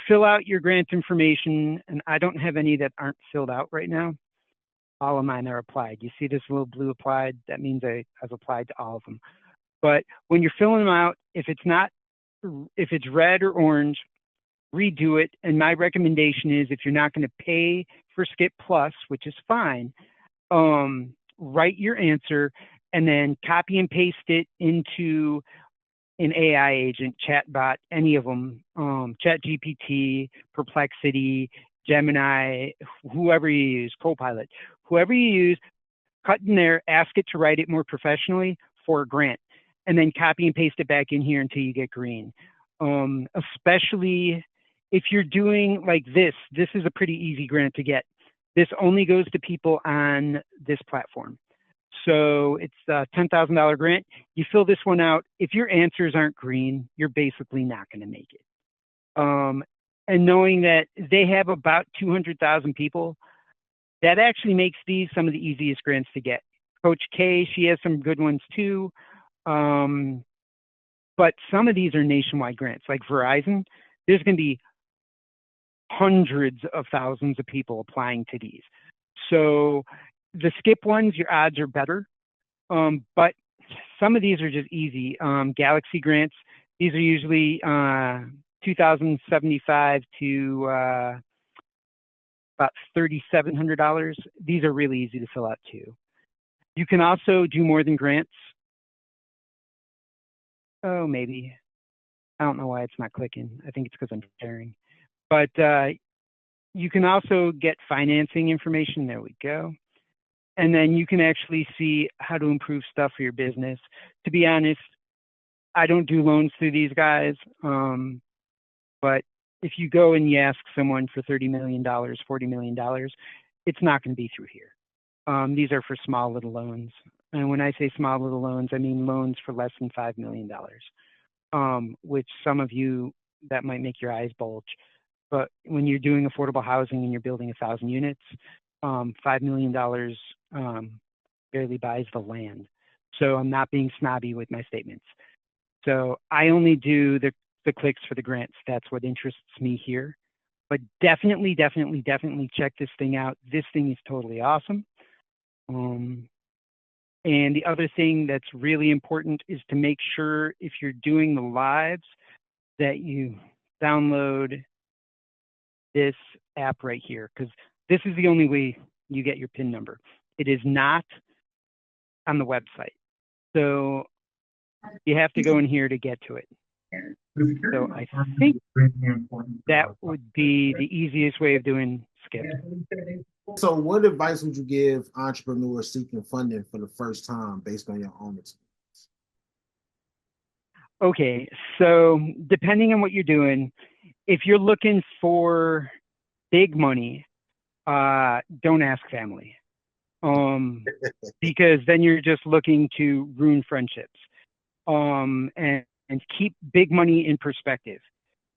fill out your grant information, and I don't have any that aren't filled out right now, all of mine are applied. You see this little blue applied? That means I've applied to all of them. But when you're filling them out, if it's red or orange, redo it. And my recommendation is, if you're not going to pay for Skip Plus, which is fine, write your answer and then copy and paste it into an AI agent, chatbot, any of them, ChatGPT, Perplexity, Gemini, whoever you use, Copilot, whoever you use, cut in there, ask it to write it more professionally for a grant, and then copy and paste it back in here until you get green. Especially if you're doing like this is a pretty easy grant to get. This only goes to people on this platform. So it's a $10,000 grant. You fill this one out. If your answers aren't green, you're basically not going to make it. And knowing that they have about 200,000 people, that actually makes these some of the easiest grants to get. Coach K, she has some good ones too. But some of these are nationwide grants, like Verizon. There's going to be hundreds of thousands of people applying to these. So the Skip ones, your odds are better. But some of these are just easy. Galaxy grants, these are usually $2,075 to about $3,700. These are really easy to fill out too. You can also do more than grants. Oh, maybe. I don't know why it's not clicking. I think it's because I'm sharing. But you can also get financing information. There we go. And then you can actually see how to improve stuff for your business. To be honest, I don't do loans through these guys. But if you go and you ask someone for $30 million, $40 million, it's not going to be through here. These are for small little loans. And when I say small little loans, I mean loans for less than $5 million, which some of you, that might make your eyes bulge. But when you're doing affordable housing and you're building 1,000 units, $5 million barely buys the land. So I'm not being snobby with my statements. So I only do the clicks for the grants. That's what interests me here. But definitely check this thing out. This thing is totally awesome. And the other thing that's really important is to make sure, if you're doing the lives, that you download this app right here, because this is the only way you get your PIN number. It is not on the website. So you have to go in here to get to it. So I think that would be the easiest way of doing Skip. So what advice would you give entrepreneurs seeking funding for the first time based on your own experience? Okay, so depending on what you're doing, if you're looking for big money, don't ask family. Because then you're just looking to ruin friendships. And keep big money in perspective.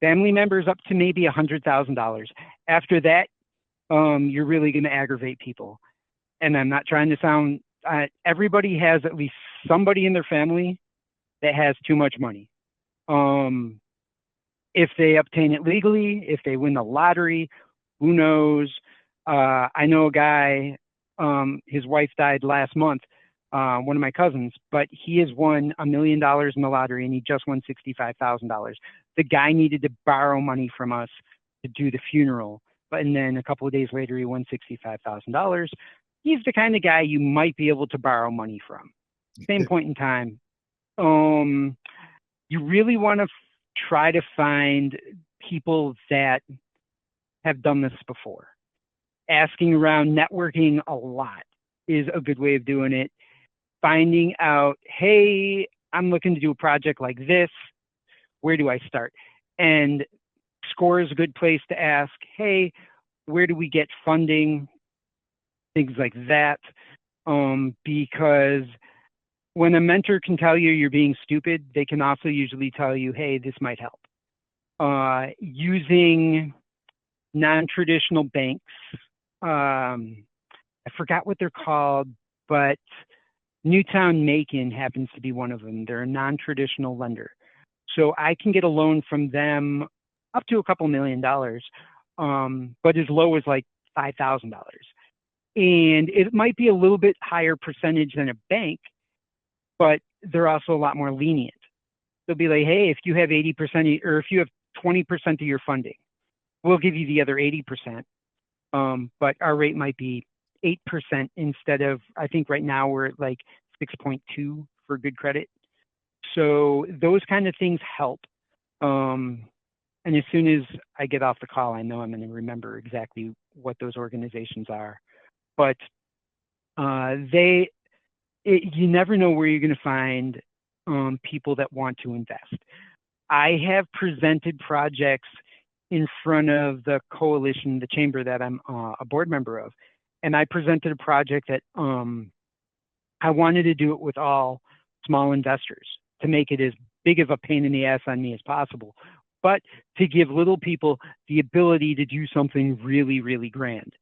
Family members up to maybe $100,000. After that, you're really going to aggravate people. And I'm not trying to sound, everybody has at least somebody in their family that has too much money. If they obtain it legally, if they win the lottery, who knows? I know a guy, his wife died last month, one of my cousins, but he has won $1 million in the lottery and he just won $65,000. The guy needed to borrow money from us to do the funeral. And then a couple of days later, he won $65,000. He's the kind of guy you might be able to borrow money from. Same point in time. You really want to try to find people that have done this before. Asking around, networking a lot is a good way of doing it. Finding out, hey, I'm looking to do a project like this. Where do I start? And SCORE is a good place to ask, hey, where do we get funding? Things like that. Because when a mentor can tell you you're being stupid, they can also usually tell you, hey, this might help. Using non-traditional banks. I forgot what they're called, but Newtown Macon happens to be one of them. They're a non-traditional lender. So I can get a loan from them up to a couple $1 million, but as low as like $5,000. And it might be a little bit higher percentage than a bank, but they're also a lot more lenient. They'll be like, hey, if you have 80% or if you have 20% of your funding, we'll give you the other 80%. But our rate might be 8% instead of, I think right now we're at like 6.2 for good credit. So those kind of things help. And as soon as I get off the call, I know I'm going to remember exactly what those organizations are. But you never know where you're going to find people that want to invest. I have presented projects in front of the coalition, the chamber that I'm a board member of, and I presented a project that I wanted to do it with all small investors to make it as big of a pain in the ass on me as possible, but to give little people the ability to do something really, really grand.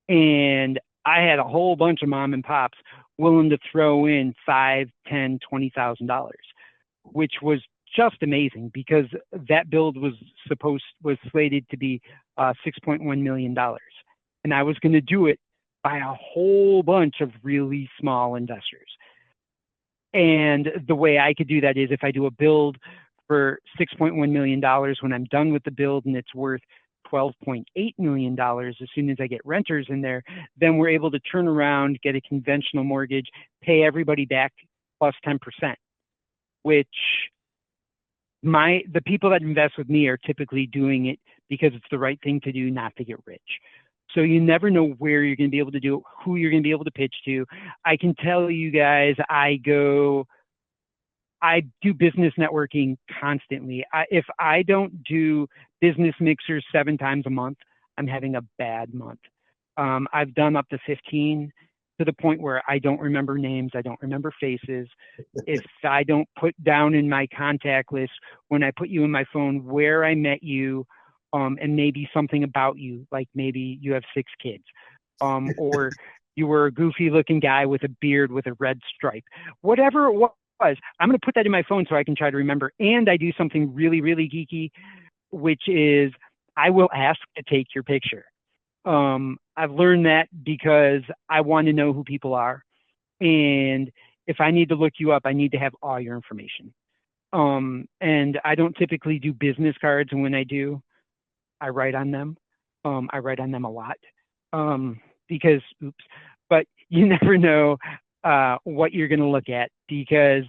And I had a whole bunch of mom and pops willing to throw in $5,000, $10,000, $20,000, which was just amazing because that build was slated to be $6.1 million. And I was going to do it by a whole bunch of really small investors. And the way I could do that is if I do a build for $6.1 million, when I'm done with the build and it's worth $12.8 million, as soon as I get renters in there, then we're able to turn around, get a conventional mortgage, pay everybody back plus 10%, which the people that invest with me are typically doing it because it's the right thing to do, not to get rich. So you never know where you're going to be able to do it, who you're going to be able to pitch to. I can tell you guys, I do business networking constantly. If I don't do business mixers 7 times a month, I'm having a bad month. I've done up to 15 to the point where I don't remember names. I don't remember faces. If I don't put down in my contact list, when I put you in my phone, where I met you, and maybe something about you, like maybe you have 6 kids, or you were a goofy looking guy with a beard with a red stripe, whatever it was, I'm going to put that in my phone so I can try to remember. And I do something really, really geeky, which is I will ask to take your picture. I've learned that because I want to know who people are. And if I need to look you up, I need to have all your information. And I don't typically do business cards. And when I do, I write on them. I write on them a lot because, but you never know what you're going to look at, because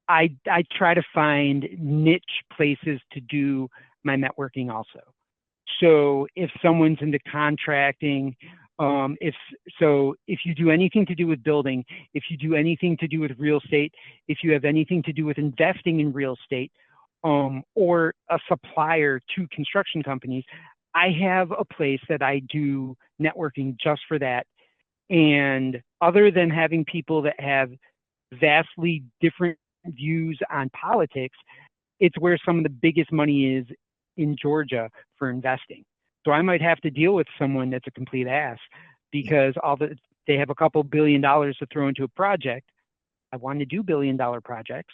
I try to find niche places to do my networking also. So if someone's into contracting, if you do anything to do with building, if you do anything to do with real estate, if you have anything to do with investing in real estate, or a supplier to construction companies, I have a place that I do networking just for that. And other than having people that have vastly different views on politics, it's where some of the biggest money is in Georgia for investing. So I might have to deal with someone that's a complete ass because they have a couple $1 billion to throw into a project. I want to do $1 billion projects.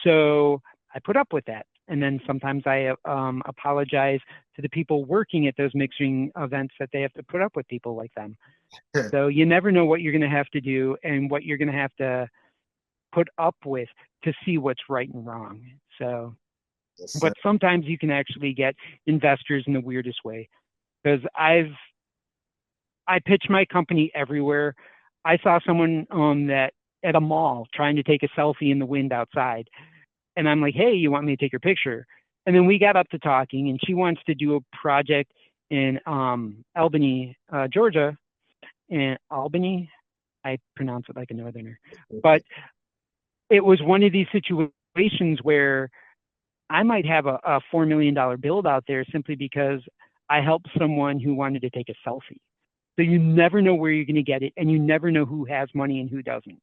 So I put up with that. And then sometimes I apologize to the people working at those mixing events that they have to put up with people like them. So you never know what you're going to have to do and what you're going to have to put up with to see what's right and wrong. So, but sometimes you can actually get investors in the weirdest way, because I pitch my company everywhere. I saw someone that at a mall trying to take a selfie in the wind outside. And I'm like, hey, you want me to take your picture? And then we got up to talking, and she wants to do a project in Albany, Georgia. In Albany, I pronounce it like a northerner. But it was one of these situations where I might have a $4 million build out there simply because I helped someone who wanted to take a selfie. So you never know where you're going to get it, and you never know who has money and who doesn't.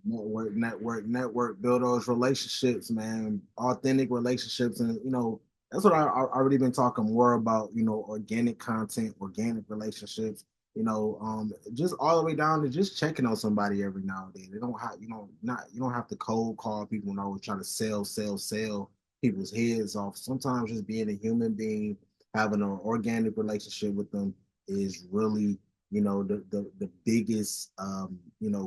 Network, build those relationships, man, authentic relationships. And, that's what I already been talking more about, organic content, organic relationships, just all the way down to just checking on somebody every now and then. They don't have, you don't have to cold call people and always try to sell. people's heads off. Sometimes just being a human being, having an organic relationship with them is really, the biggest,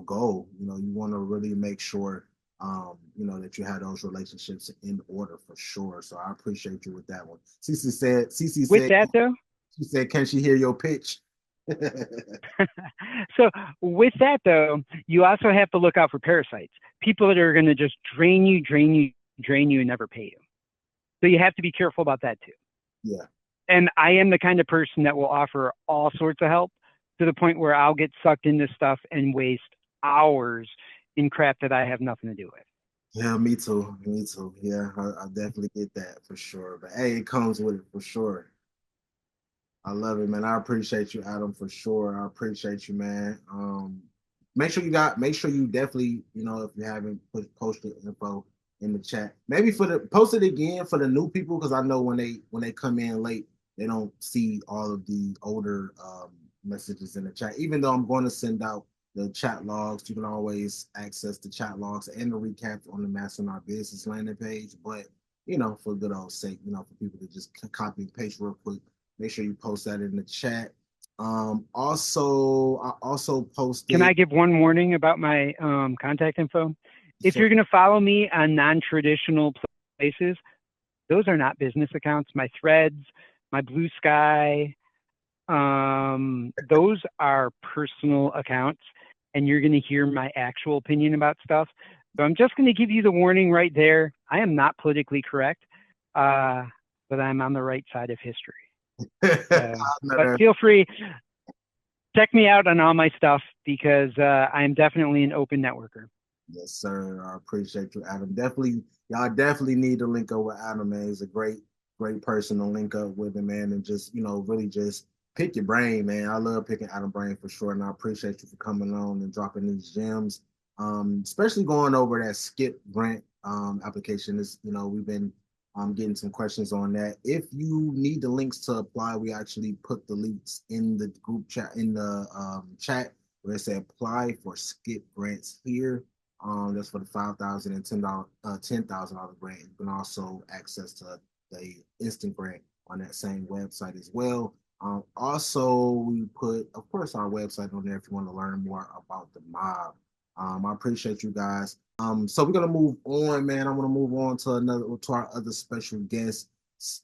goal. You want to really make sure, that you have those relationships in order for sure. So I appreciate you with that one. Cece With said, that though, she said, can she hear your pitch? so with that though, you also have to look out for parasites, people that are going to just drain you, and never pay you. So you have to be careful about that too. Yeah. And I am the kind of person that will offer all sorts of help to the point where I'll get sucked into stuff and waste hours in crap that I have nothing to do with. Yeah, me too. Me too. Yeah, I definitely get that for sure. But hey, it comes with it for sure. I love it, man. I appreciate you, Adam, for sure. I appreciate you, man. Make sure you definitely, if you haven't posted info in the chat, maybe post it again for the new people, because I know when they come in late, they don't see all of the older messages in the chat. Even though I'm going to send out the chat logs, you can always access the chat logs and the recaps on the Mastering Our Business landing page. But for good old sake, for people to just copy and paste real quick, make sure you post that in the chat. I also posted. Can I give one warning about my contact info? If Sure. you're going to follow me on non-traditional places, those are not business accounts. My Threads, my Blue Sky, those are personal accounts, and you're going to hear my actual opinion about stuff. So I'm just going to give you the warning right there. I am not politically correct, but I'm on the right side of history. But feel free, check me out on all my stuff, because I am definitely an open networker. Yes, sir. I appreciate you, Adam. Y'all definitely need to link up with Adam, man. He's a great person to link up with him, man, and just, really just pick your brain, man. I love picking Adam brain for sure, and I appreciate you for coming on and dropping these gems. Especially going over that skip grant application. Is we've been getting some questions on that. If you need the links to apply, we actually put the links in the group chat, in the chat, where it said apply for skip grants here. That's for the $5,000 and $10,000 grant. You can also access to the instant grant on that same website as well. Also, we put, of course, our website on there if you want to learn more about the mob. I appreciate you guys. So we're gonna move on, man. I want to move on to our other special guest,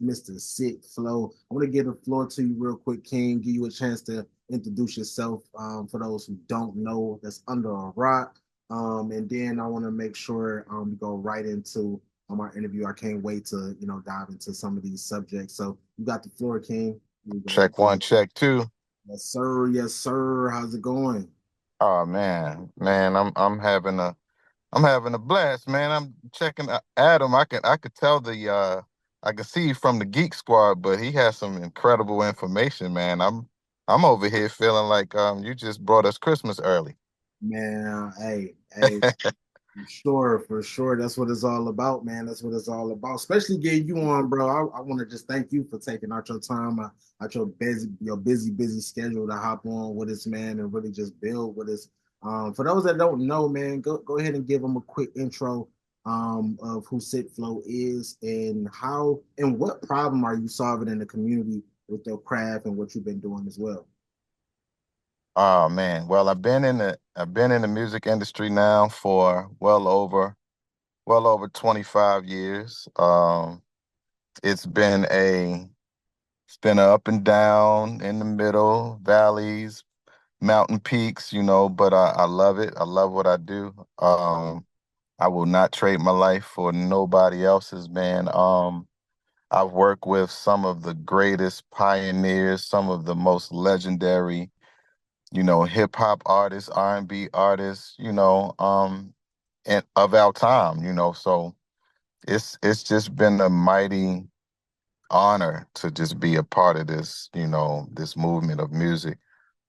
Mr. Sickflo. I want to give the floor to you real quick, King. Give you a chance to introduce yourself. For those who don't know, that's under a rock. And then I want to make sure we go right into our interview. I can't wait to dive into some of these subjects. So you got the floor, King. Check one, check two. Yes, sir. Yes, sir. How's it going? Oh man, I'm having a blast, man. I'm checking Adam. I could tell I could see from the Geek Squad, but he has some incredible information, man. I'm over here feeling like you just brought us Christmas early. Man, hey, for sure. That's what it's all about, man. That's what it's all about. Especially getting you on, bro. I want to just thank you for taking out your time, out your busy schedule to hop on with us, man, and really just build with us. For those that don't know, man, go ahead and give them a quick intro of who Sickflo is and what problem are you solving in the community with your craft and what you've been doing as well. Oh man, well I've been in the music industry now for well over 25 years. It's been an up and down, in the middle, valleys, mountain peaks, but I love it. I love what I do. I will not trade my life for nobody else's, man. I've worked with some of the greatest pioneers, some of the most legendary, hip hop artists, R&B artists, and of our time, so it's just been a mighty honor to just be a part of this, this movement of music.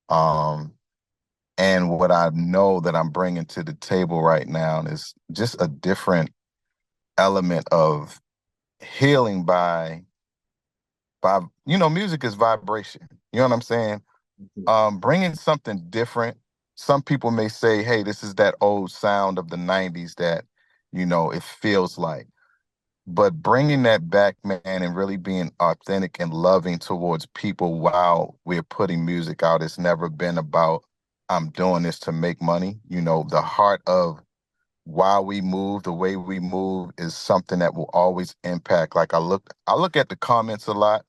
And what I know that I'm bringing to the table right now is just a different element of healing by music is vibration. You know what I'm saying? Bringing something different. Some people may say, hey, this is that old sound of the 90s that, it feels like. But bringing that back, man, and really being authentic and loving towards people while we're putting music out, it's never been about, I'm doing this to make money. You know, the heart of why we move, the way we move is something that will always impact. Like I look at the comments a lot.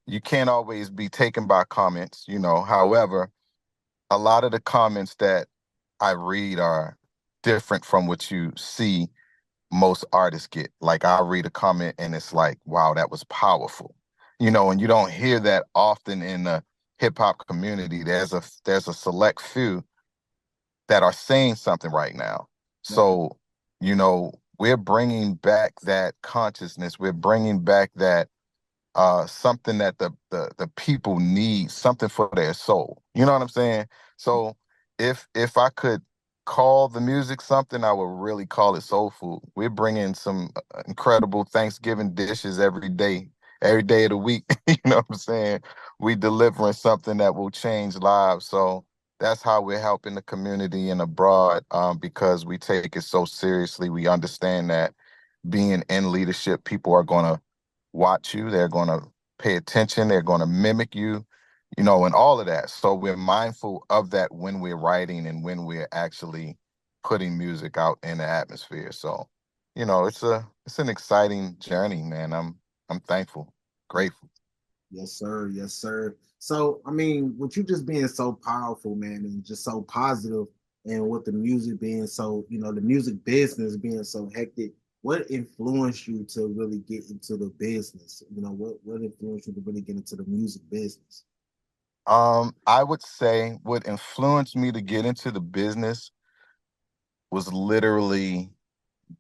You can't always be taken by comments, you know. However, a lot of the comments that I read are different from what you see most artists get. Like I read a comment and it's like, wow, that was powerful. You know, and you don't hear that often in the hip hop community. There's a select few that are saying something right now. So, you know, we're bringing back that consciousness. We're bringing back that something that the people need, something for their soul. You know what I'm saying? So if I could call the music something, I would really call it soul food. We're bringing some incredible Thanksgiving dishes every day of the week. You know what I'm saying? We delivering something that will change lives. So that's how we're helping the community and abroad, because we take it so seriously. We understand that being in leadership, people are going to watch you. They're going to pay attention. They're going to mimic you, you know, and all of that. So we're mindful of that when we're writing and when we're actually putting music out in the atmosphere. So, you know, it's an exciting journey, man. I'm thankful, grateful. Yes, sir. Yes, sir. So, I mean, with you just being so powerful, man, and just so positive, and with the music being so, the music business being so hectic, what influenced you to really get into the business? What influenced you to really get into the music business? I would say what influenced me to get into the business was literally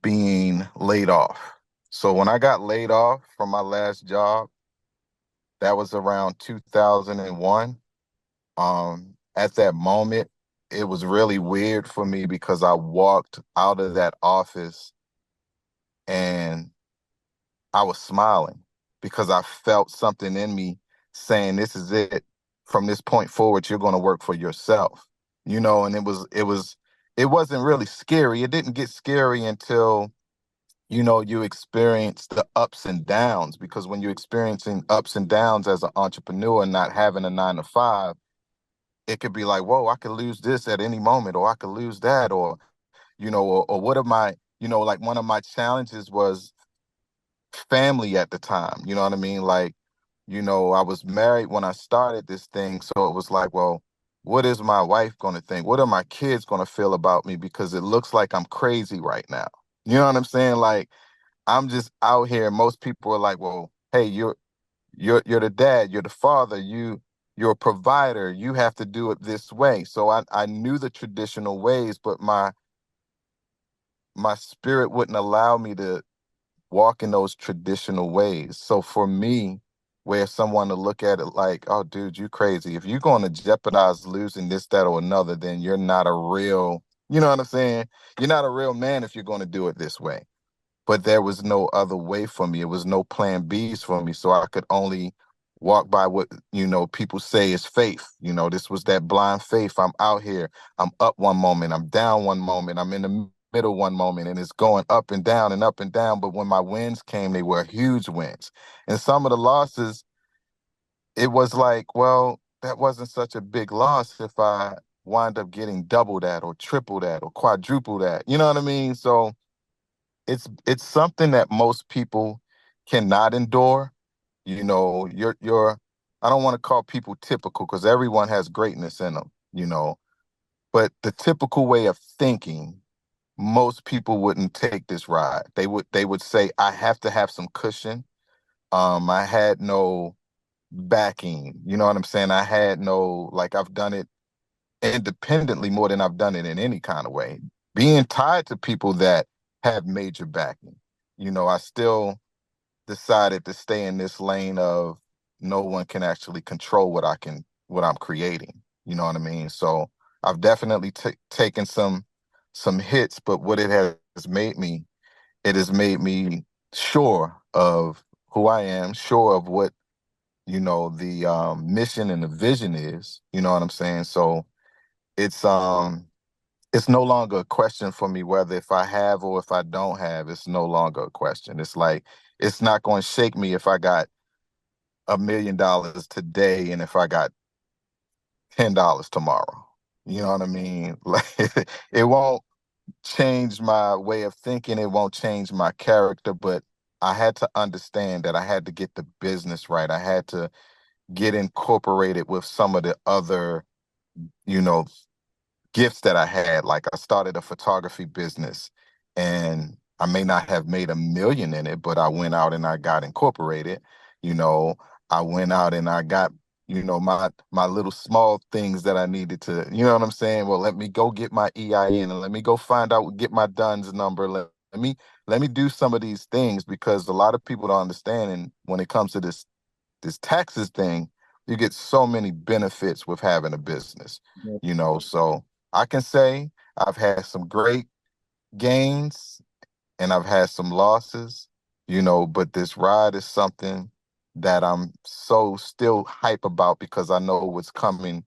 being laid off. So when I got laid off from my last job, that was around 2001. At that moment, it was really weird for me because I walked out of that office and I was smiling because I felt something in me saying, this is it. From this point forward, you're going to work for yourself, you know, and it wasn't really scary. It didn't get scary until, you know, you experience the ups and downs, because when you're experiencing ups and downs as an entrepreneur and not having a 9 to 5, it could be like, whoa, I could lose this at any moment, or I could lose that, or, you know, or what am I, you know, like one of my challenges was family at the time. You know what I mean? Like, you know, I was married when I started this thing. So it was like, well, what is my wife going to think? What are my kids going to feel about me? Because it looks like I'm crazy right now. You know what I'm saying? Like, I'm just out here. Most people are like, well, hey, you're the dad, you're the father, you're a provider, you have to do it this way. So I knew the traditional ways, but my spirit wouldn't allow me to walk in those traditional ways. So for me, where someone to look at it like, oh, dude, you crazy. If you're going to jeopardize losing this, that, or another, then you're not a real, you know what I'm saying? You're not a real man if you're going to do it this way. But there was no other way for me. It was no plan Bs for me. So I could only walk by what, you know, people say is faith. You know, this was that blind faith. I'm out here. I'm up one moment. I'm down one moment. I'm in the middle one moment, and it's going up and down and up and down. But when my wins came, they were huge wins. And some of the losses, it was like, well, that wasn't such a big loss if I wind up getting double that or triple that or quadruple that. You know what I mean? So it's something that most people cannot endure. You know, you're I don't want to call people typical because everyone has greatness in them, you know, but the typical way of thinking, most people wouldn't take this ride. They would say, I have to have some cushion. I had no backing. You know what I'm saying? I had no, like, I've done it independently more than I've done it in any kind of way. Being tied to people that have major backing, you know, I still decided to stay in this lane of no one can actually control what I'm creating. You know what I mean? So I've definitely taken some hits, but what it has made me, it has made me sure of who I am, sure of what, you know, the mission and the vision is. You know what I'm saying? So it's it's no longer a question for me whether if I have or if I don't have. It's no longer a question. It's like it's not going to shake me if I got $1 million today and if I got $10 tomorrow. You know what I mean? Like it won't change my way of thinking. It won't change my character, but I had to understand that I had to get the business right. I had to get incorporated with some of the other, you know, gifts that I had. Like I started a photography business and I may not have made $1 million in it, but I went out and I got incorporated. You know, I went out and I got, my little small things that I needed to, you know what I'm saying? Well, let me go get my EIN and let me go find out, get my DUNS number. Let me do some of these things because a lot of people don't understand. And when it comes to this taxes thing, you get so many benefits with having a business, so I can say I've had some great gains and I've had some losses, but this ride is something that I'm so still hype about because I know what's coming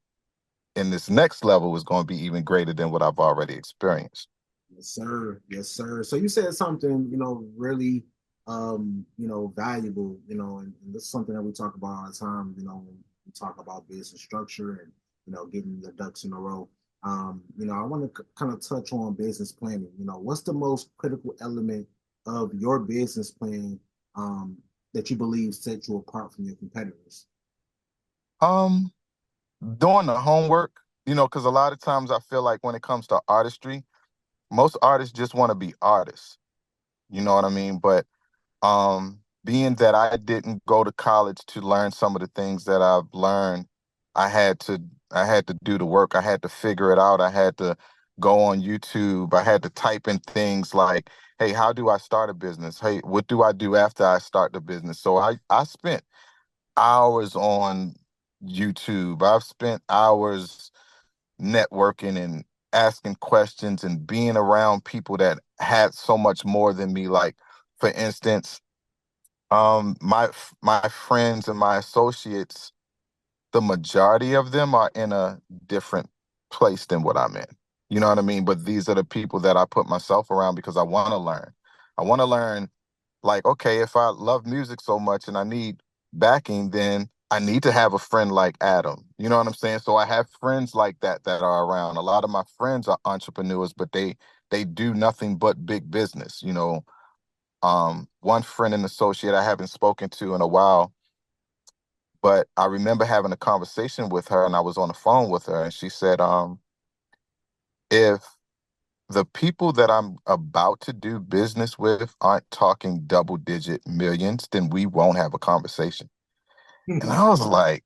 in this next level is going to be even greater than what I've already experienced. Yes, sir. Yes, sir. So you said something, really, valuable, and this is something that we talk about all the time, when we talk about business structure and, getting the ducks in a row. I want to kind of touch on business planning. What's the most critical element of your business plan that you believe sets you apart from your competitors? Um, Doing the homework, because a lot of times I feel like when it comes to artistry, most artists just want to be artists. You know what I mean? But being that I didn't go to college to learn some of the things that I've learned, I had to I had to do the work. I had to figure it out. I had to go on YouTube. I had to type in things like, hey, how do I start a business? Hey, what do I do after I start the business? So I spent hours on YouTube. I've spent hours networking and asking questions and being around people that had so much more than me. Like, for instance, my friends and my associates, the majority of them are in a different place than what I'm in. You know what I mean? But these are the people that I put myself around because I want to learn. I want to learn, like, okay, if I love music so much and I need backing, then I need to have a friend like Adam. You know what I'm saying? So I have friends like that are around. A lot of my friends are entrepreneurs, but they do nothing but big business. One friend and associate I haven't spoken to in a while, but I remember having a conversation with her and I was on the phone with her and she said, if the people that I'm about to do business with aren't talking double digit millions, then we won't have a conversation. And I was like,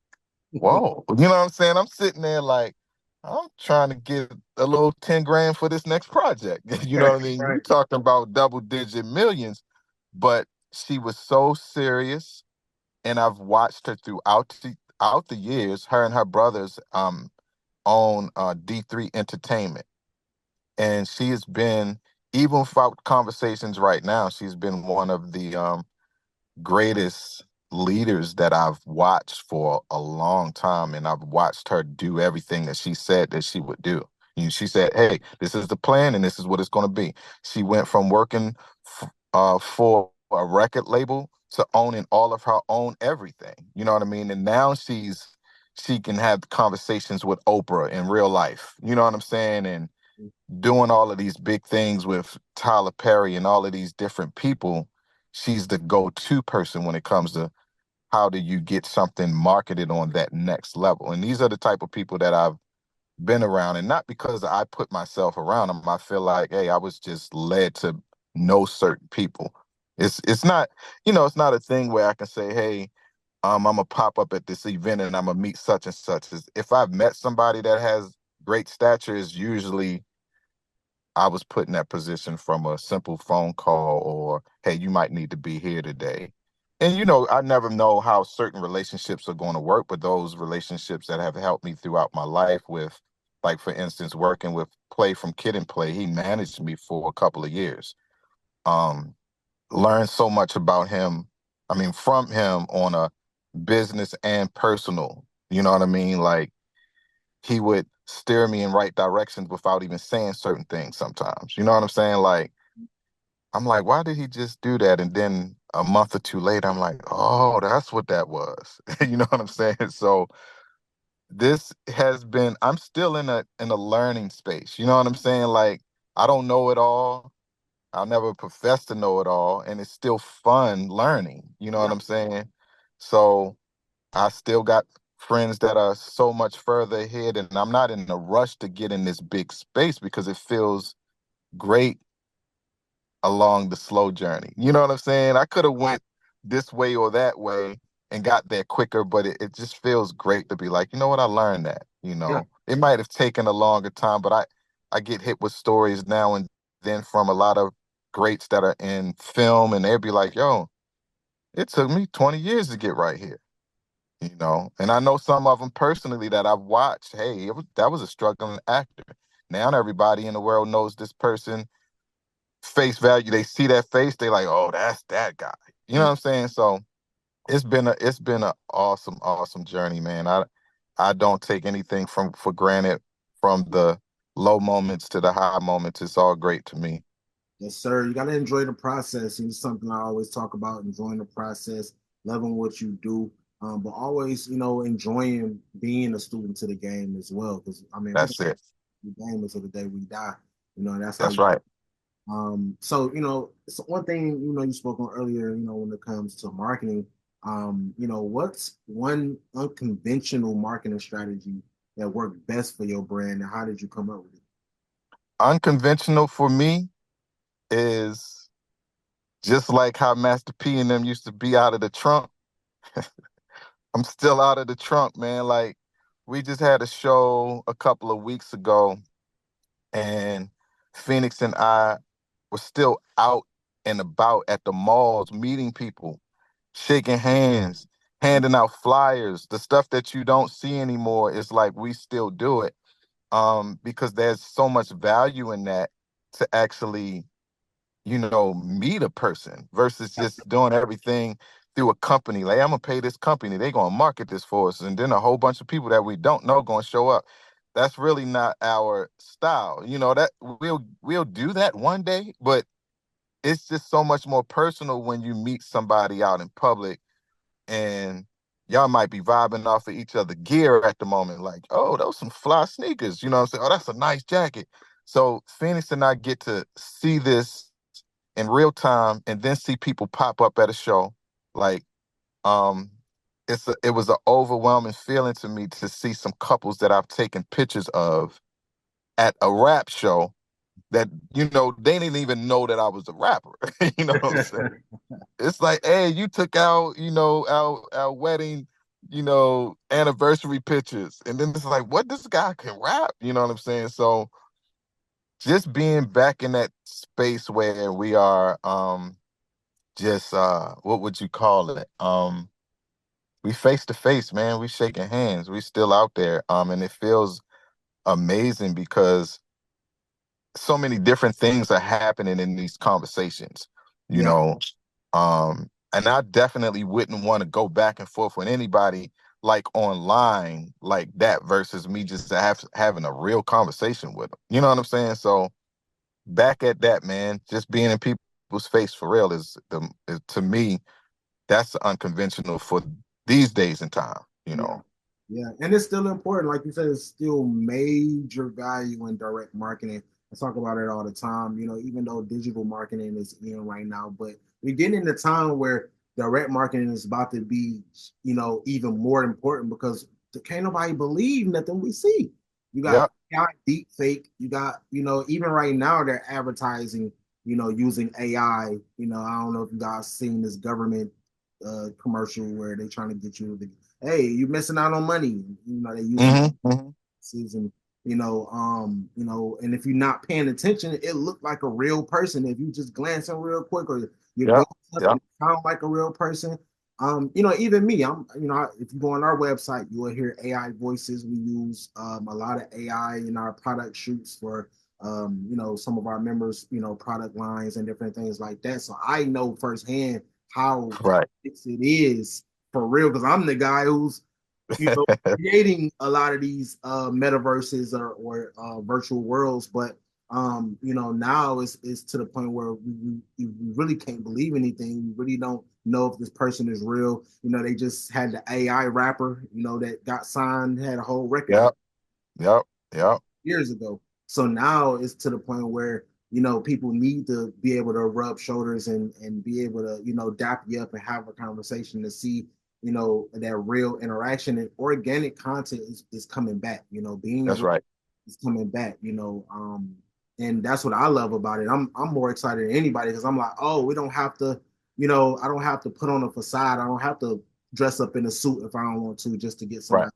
whoa, you know what I'm saying? I'm sitting there like, I'm trying to get a little 10 grand for this next project. You know what I mean? Right. You talking about double digit millions, but she was so serious. And I've watched her throughout the years. Her and her brothers own D3 Entertainment. And she has been, even without conversations right now, she's been one of the greatest leaders that I've watched for a long time. And I've watched her do everything that she said that she would do. She said, hey, this is the plan and this is what it's going to be. She went from working for a record label to owning all of her own everything. You know what I mean? And now she can have conversations with Oprah in real life. You know what I'm saying? And doing all of these big things with Tyler Perry and all of these different people, she's the go-to person when it comes to how do you get something marketed on that next level. And these are the type of people that I've been around, and not because I put myself around them. I feel like, hey, I was just led to know certain people. It's not, it's not a thing where I can say, hey, I'm gonna pop up at this event and I'm gonna meet such and such. If I've met somebody that has great stature, is usually I was put in that position from a simple phone call or, hey, you might need to be here today. And, I never know how certain relationships are going to work, but those relationships that have helped me throughout my life with, like, for instance, working with Play from Kid and Play, he managed me for a couple of years. Learned so much about him. I mean, from him on a business and personal, you know what I mean? Like, he would steer me in right directions without even saying certain things sometimes. You know what I'm saying? Like, I'm like, why did he just do that? And then a month or two later, I'm like, oh, that's what that was. You know what I'm saying? So this has been, I'm still in a learning space. You know what I'm saying? Like, I don't know it all. I'll never profess to know it all. And it's still fun learning. You know what Yeah. I'm saying? So I still got friends that are so much further ahead, and I'm not in a rush to get in this big space because it feels great along the slow journey. You know what I'm saying? I could have went this way or that way and got there quicker, but it just feels great to be like, you know what, I learned that. You Yeah. know, it might have taken a longer time, but I get hit with stories now and then from a lot of greats that are in film, and they'd be like, yo, it took me 20 years to get right here. You know, and I know some of them personally that I've watched. Hey, that was a struggling actor. Now everybody in the world knows this person face value. They see that face, they like, oh, that's that guy. You know what I'm saying? So it's been a awesome, awesome journey, man. I don't take anything for granted, from the low moments to the high moments. It's all great to me. Yes, sir. You got to enjoy the process. And it's something I always talk about, enjoying the process, loving what you do, but always, enjoying being a student to the game as well. Because, I mean, we're going That's it. to be gamers until the day we die. That's how That's you. right. So one thing, you spoke on earlier, when it comes to marketing, what's one unconventional marketing strategy that worked best for your brand, and how did you come up with it? Unconventional for me is just like how Master P and them used to be out of the trunk. I'm still out of the trunk, man. Like, we just had a show a couple of weeks ago, and Phoenix and I were still out and about at the malls, meeting people, shaking hands, handing out flyers. The stuff that you don't see anymore is like we still do it, because there's so much value in that, to actually, meet a person versus just doing everything through a company. Like, I'm gonna pay this company, they're gonna market this for us, and then a whole bunch of people that we don't know gonna show up. That's really not our style. That we'll do that one day, but it's just so much more personal when you meet somebody out in public, and y'all might be vibing off of each other gear at the moment. Like, oh, those some fly sneakers. You know what I'm saying? Oh, that's a nice jacket. So Phoenix and I get to see this in real time, and then see people pop up at a show. Like, um, it was an overwhelming feeling to me to see some couples that I've taken pictures of at a rap show that, they didn't even know that I was a rapper. You know what I'm saying? It's like, hey, you took out, our wedding, anniversary pictures. And then it's like, what, this guy can rap? You know what I'm saying? So just being back in that space where we are, just what would you call it? We face to face, man. We shaking hands. We still out there. And it feels amazing because so many different things are happening in these conversations, you Yeah. know. And I definitely wouldn't want to go back and forth with anybody like online like that versus me just having a real conversation with them. You know what I'm saying? So back at that, man, just being in people's face for real is, to me, that's unconventional for these days and time, you Yeah. know. Yeah. And it's still important. Like you said, it's still major value in direct marketing. I talk about it all the time, even though digital marketing is in right now, but we're getting in the time where direct marketing is about to be, even more important because can't nobody believe nothing we see. You got Yep. deep fake, you got, even right now they're advertising, using AI. I don't know if you guys seen this government commercial where they're trying to get you to, hey, you're missing out on money. They using Hmm. and and if you're not paying attention, it looked like a real person. If you just glancing real quick or you're Yep. going up, Yep. it sound like a real person. Even me, if you go on our website, you will hear AI voices. We use a lot of AI in our product shoots for some of our members, product lines and different things like that. So I know firsthand how Right. it is for real because I'm the guy who's you know, creating a lot of these metaverses or virtual worlds, but you know, now it's to the point where we really can't believe anything. We really don't know if this person is real. You know, they just had the AI rapper, you know, that got signed, had a whole record Yep, yep, yep. years ago. So now it's to the point where, you know, people need to be able to rub shoulders and be able to, you know, dap you up and have a conversation to see, you know, that real interaction and organic content is coming back, you know, being That's real right. is coming back, you know. And that's what I love about it. I'm more excited than anybody because I'm like, oh, we don't have to, you know, I don't have to put on a facade. I don't have to dress up in a suit if I don't want to just to get Right. somebody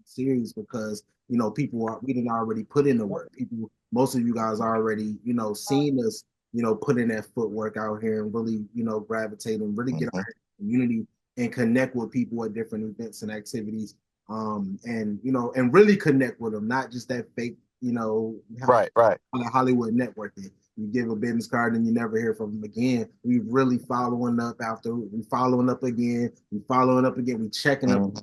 serious because you know people are we didn't already put in the work. People, most of you guys already, you know, seen us, you know, put in that footwork out here and really, you know, gravitate and really get Mm-hmm. our community and connect with people at different events and activities. And you know, and really connect with them, not just that fake, you know, Right, right. Hollywood networking. You give a business card and you never hear from them again. We really following up after we following up again. We following up again. We checking up. Mm-hmm.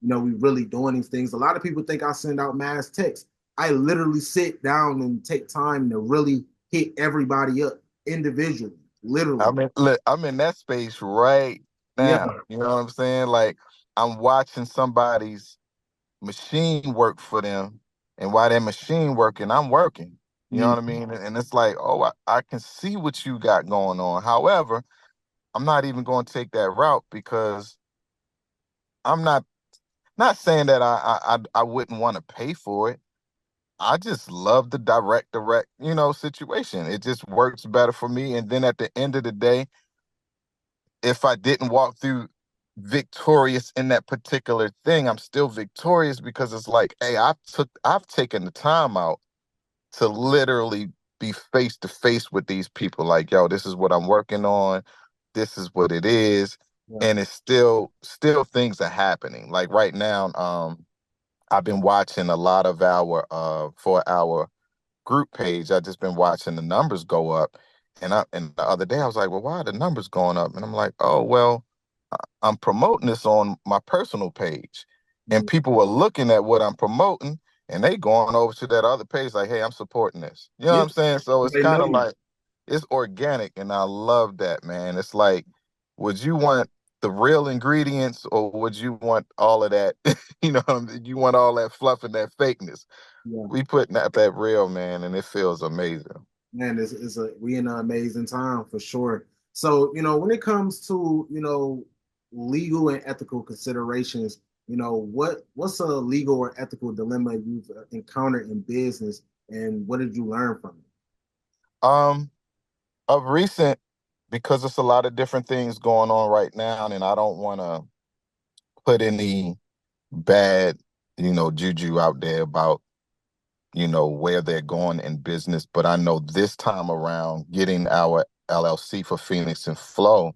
You know, we really doing these things. A lot of people think I send out mass texts. I literally sit down and take time to really hit everybody up individually, literally. I'm in that space right Yeah. now. You know what I'm saying? Like I'm watching somebody's machine work for them, and while that machine working, I'm working. You know Mm, what I mean? And it's like, oh, I can see what you got going on. However, I'm not even going to take that route because I'm not saying that I wouldn't want to pay for it. I just love the direct, you know, situation. It just works better for me. And then at the end of the day, if I didn't walk through victorious in that particular thing, I'm still victorious because it's like, hey, I've taken the time out to literally be face to face with these people. Like, yo, this is what I'm working on. This is what it is. yeah. And it's still things are happening. Like right now, I've been watching a lot of our for our group page. I just been watching the numbers go up. And the other day I was like, well, why are the numbers going up? And I'm like, oh well, I'm promoting this on my personal page. And Mm. people were looking at what I'm promoting and they going over to that other page like, hey, I'm supporting this. You know what Yeah. I'm saying? So it's They know kind of you. like it's organic and I love that, man. It's like, would you want the real ingredients or would you want all of that? You know, you want all that fluff and that fakeness. Yeah. We putting out that real, man, and it feels amazing. Man, it's a we in an amazing time for sure. So, you know, when it comes to, you know, legal and ethical considerations, you know, what's a legal or ethical dilemma you've encountered in business and what did you learn from it? Um, of recent, because it's a lot of different things going on right now, and I don't want to put any bad, you know, juju out there about, you know, where they're going in business. But I know this time around, getting our LLC for Phoenix and Flow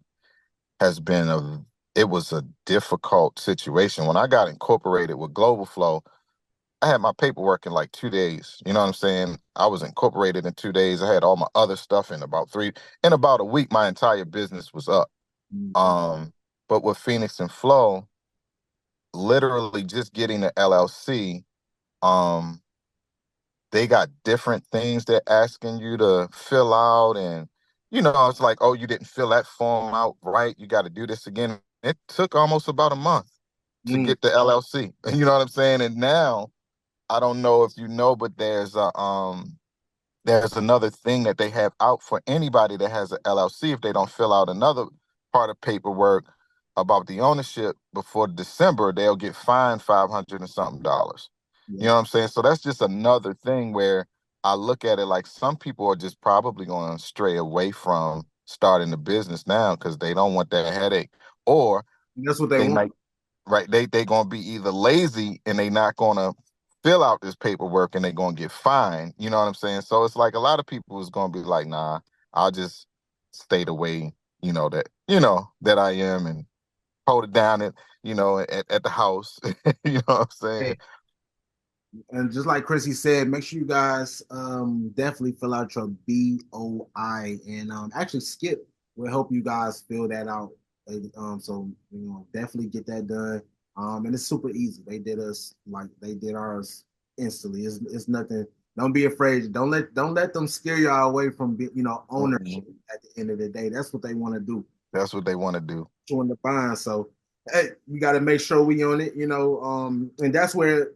has been it was a difficult situation. When I got incorporated with Global Flow, I had my paperwork in like 2 days. You know what I'm saying? I was incorporated in 2 days. I had all my other stuff in about a week, my entire business was up. Mhm. Um, but with Phoenix and Flow, literally just getting the LLC, um, they got different things they're asking you to fill out. And, you know, it's like, oh, you didn't fill that form out right. You got to do this again. It took almost about a month to Mm, get the LLC. You know what I'm saying? And now I don't know if you know, but there's another thing that they have out for anybody that has an LLC. If they don't fill out another part of paperwork about the ownership before December, they'll get fined 500 and something dollars. You yeah. know what I'm saying? So that's just another thing where I look at it like some people are just probably going to stray away from starting a business now because they don't want that headache, or That's what they they want. might. Right. They gonna be either lazy and they not gonna fill out this paperwork and they gonna get fined. You know what I'm saying? So it's like a lot of people is gonna be like, nah, I'll just stay the way, that I am and hold it down at the house. You know what I'm saying? Hey, and just like Chrissy said, make sure you guys definitely fill out your BOI and actually Skip will help you guys fill that out. So you know, definitely get that done. And it's super easy. They did ours instantly. It's nothing. Don't be afraid. Don't let them scare y'all away from ownership. At the end of the day, that's what they want to do. That's what they want to do. In the bind. So hey, we got to make sure we on it. And that's where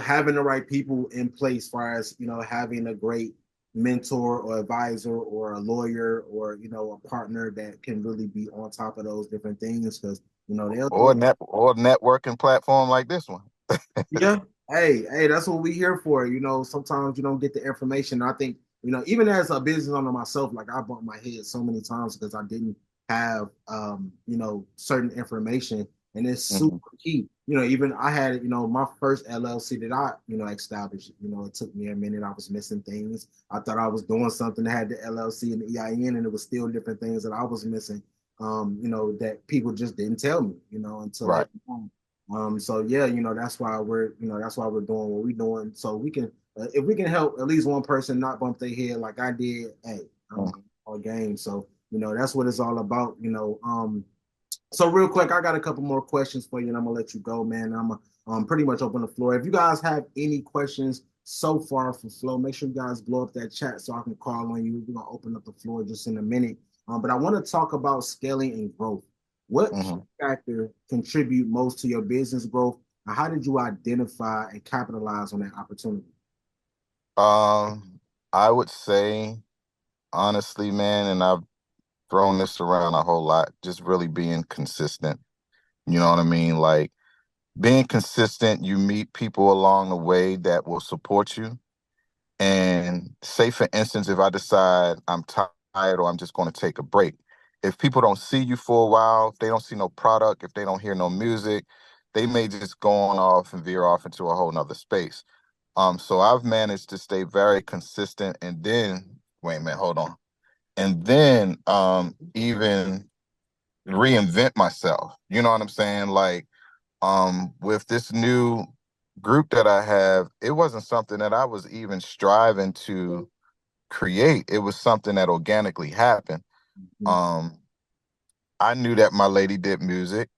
having the right people in place, as far as having a great mentor or advisor or a lawyer or a partner that can really be on top of those different things, because or networking platform like this one. yeah. Hey, that's what we here for. Sometimes you don't get the information. I think, even as a business owner myself, like I bumped my head so many times because I didn't have certain information. And it's super key. Even I had, my first LLC that I, established, it took me a minute. I was missing things. I thought I was doing something that had the LLC and the EIN, and it was still different things that I was missing, that people just didn't tell me, until right. So yeah, that's why we're doing what we're doing. So we can, if we can help at least one person not bump their head like I did, hey, all game. So that's what it's all about. So real quick, I got a couple more questions for you, and I'm gonna let you go, man. I'm gonna pretty much open the floor. If you guys have any questions so far for Flo, make sure you guys blow up that chat so I can call on you. We're gonna open up the floor just in a minute. But I want to talk about scaling and growth. What factor contribute most to your business growth, and how did you identify and capitalize on that opportunity? I would say, honestly, man, and I've thrown this around a whole lot, just really being consistent. You know what I mean? Like being consistent, you meet people along the way that will support you. And say, for instance, if I decide I'm tired or I'm just going to take a break, if people don't see you for a while, if they don't see no product, if they don't hear no music, they may just go on off and veer off into a whole nother space. So I've managed to stay very consistent, and then, wait a minute, hold on. And then even reinvent myself. You know what I'm saying? Like with this new group that I have, it wasn't something that I was even striving to create. It was something that organically happened. I knew that my lady did music.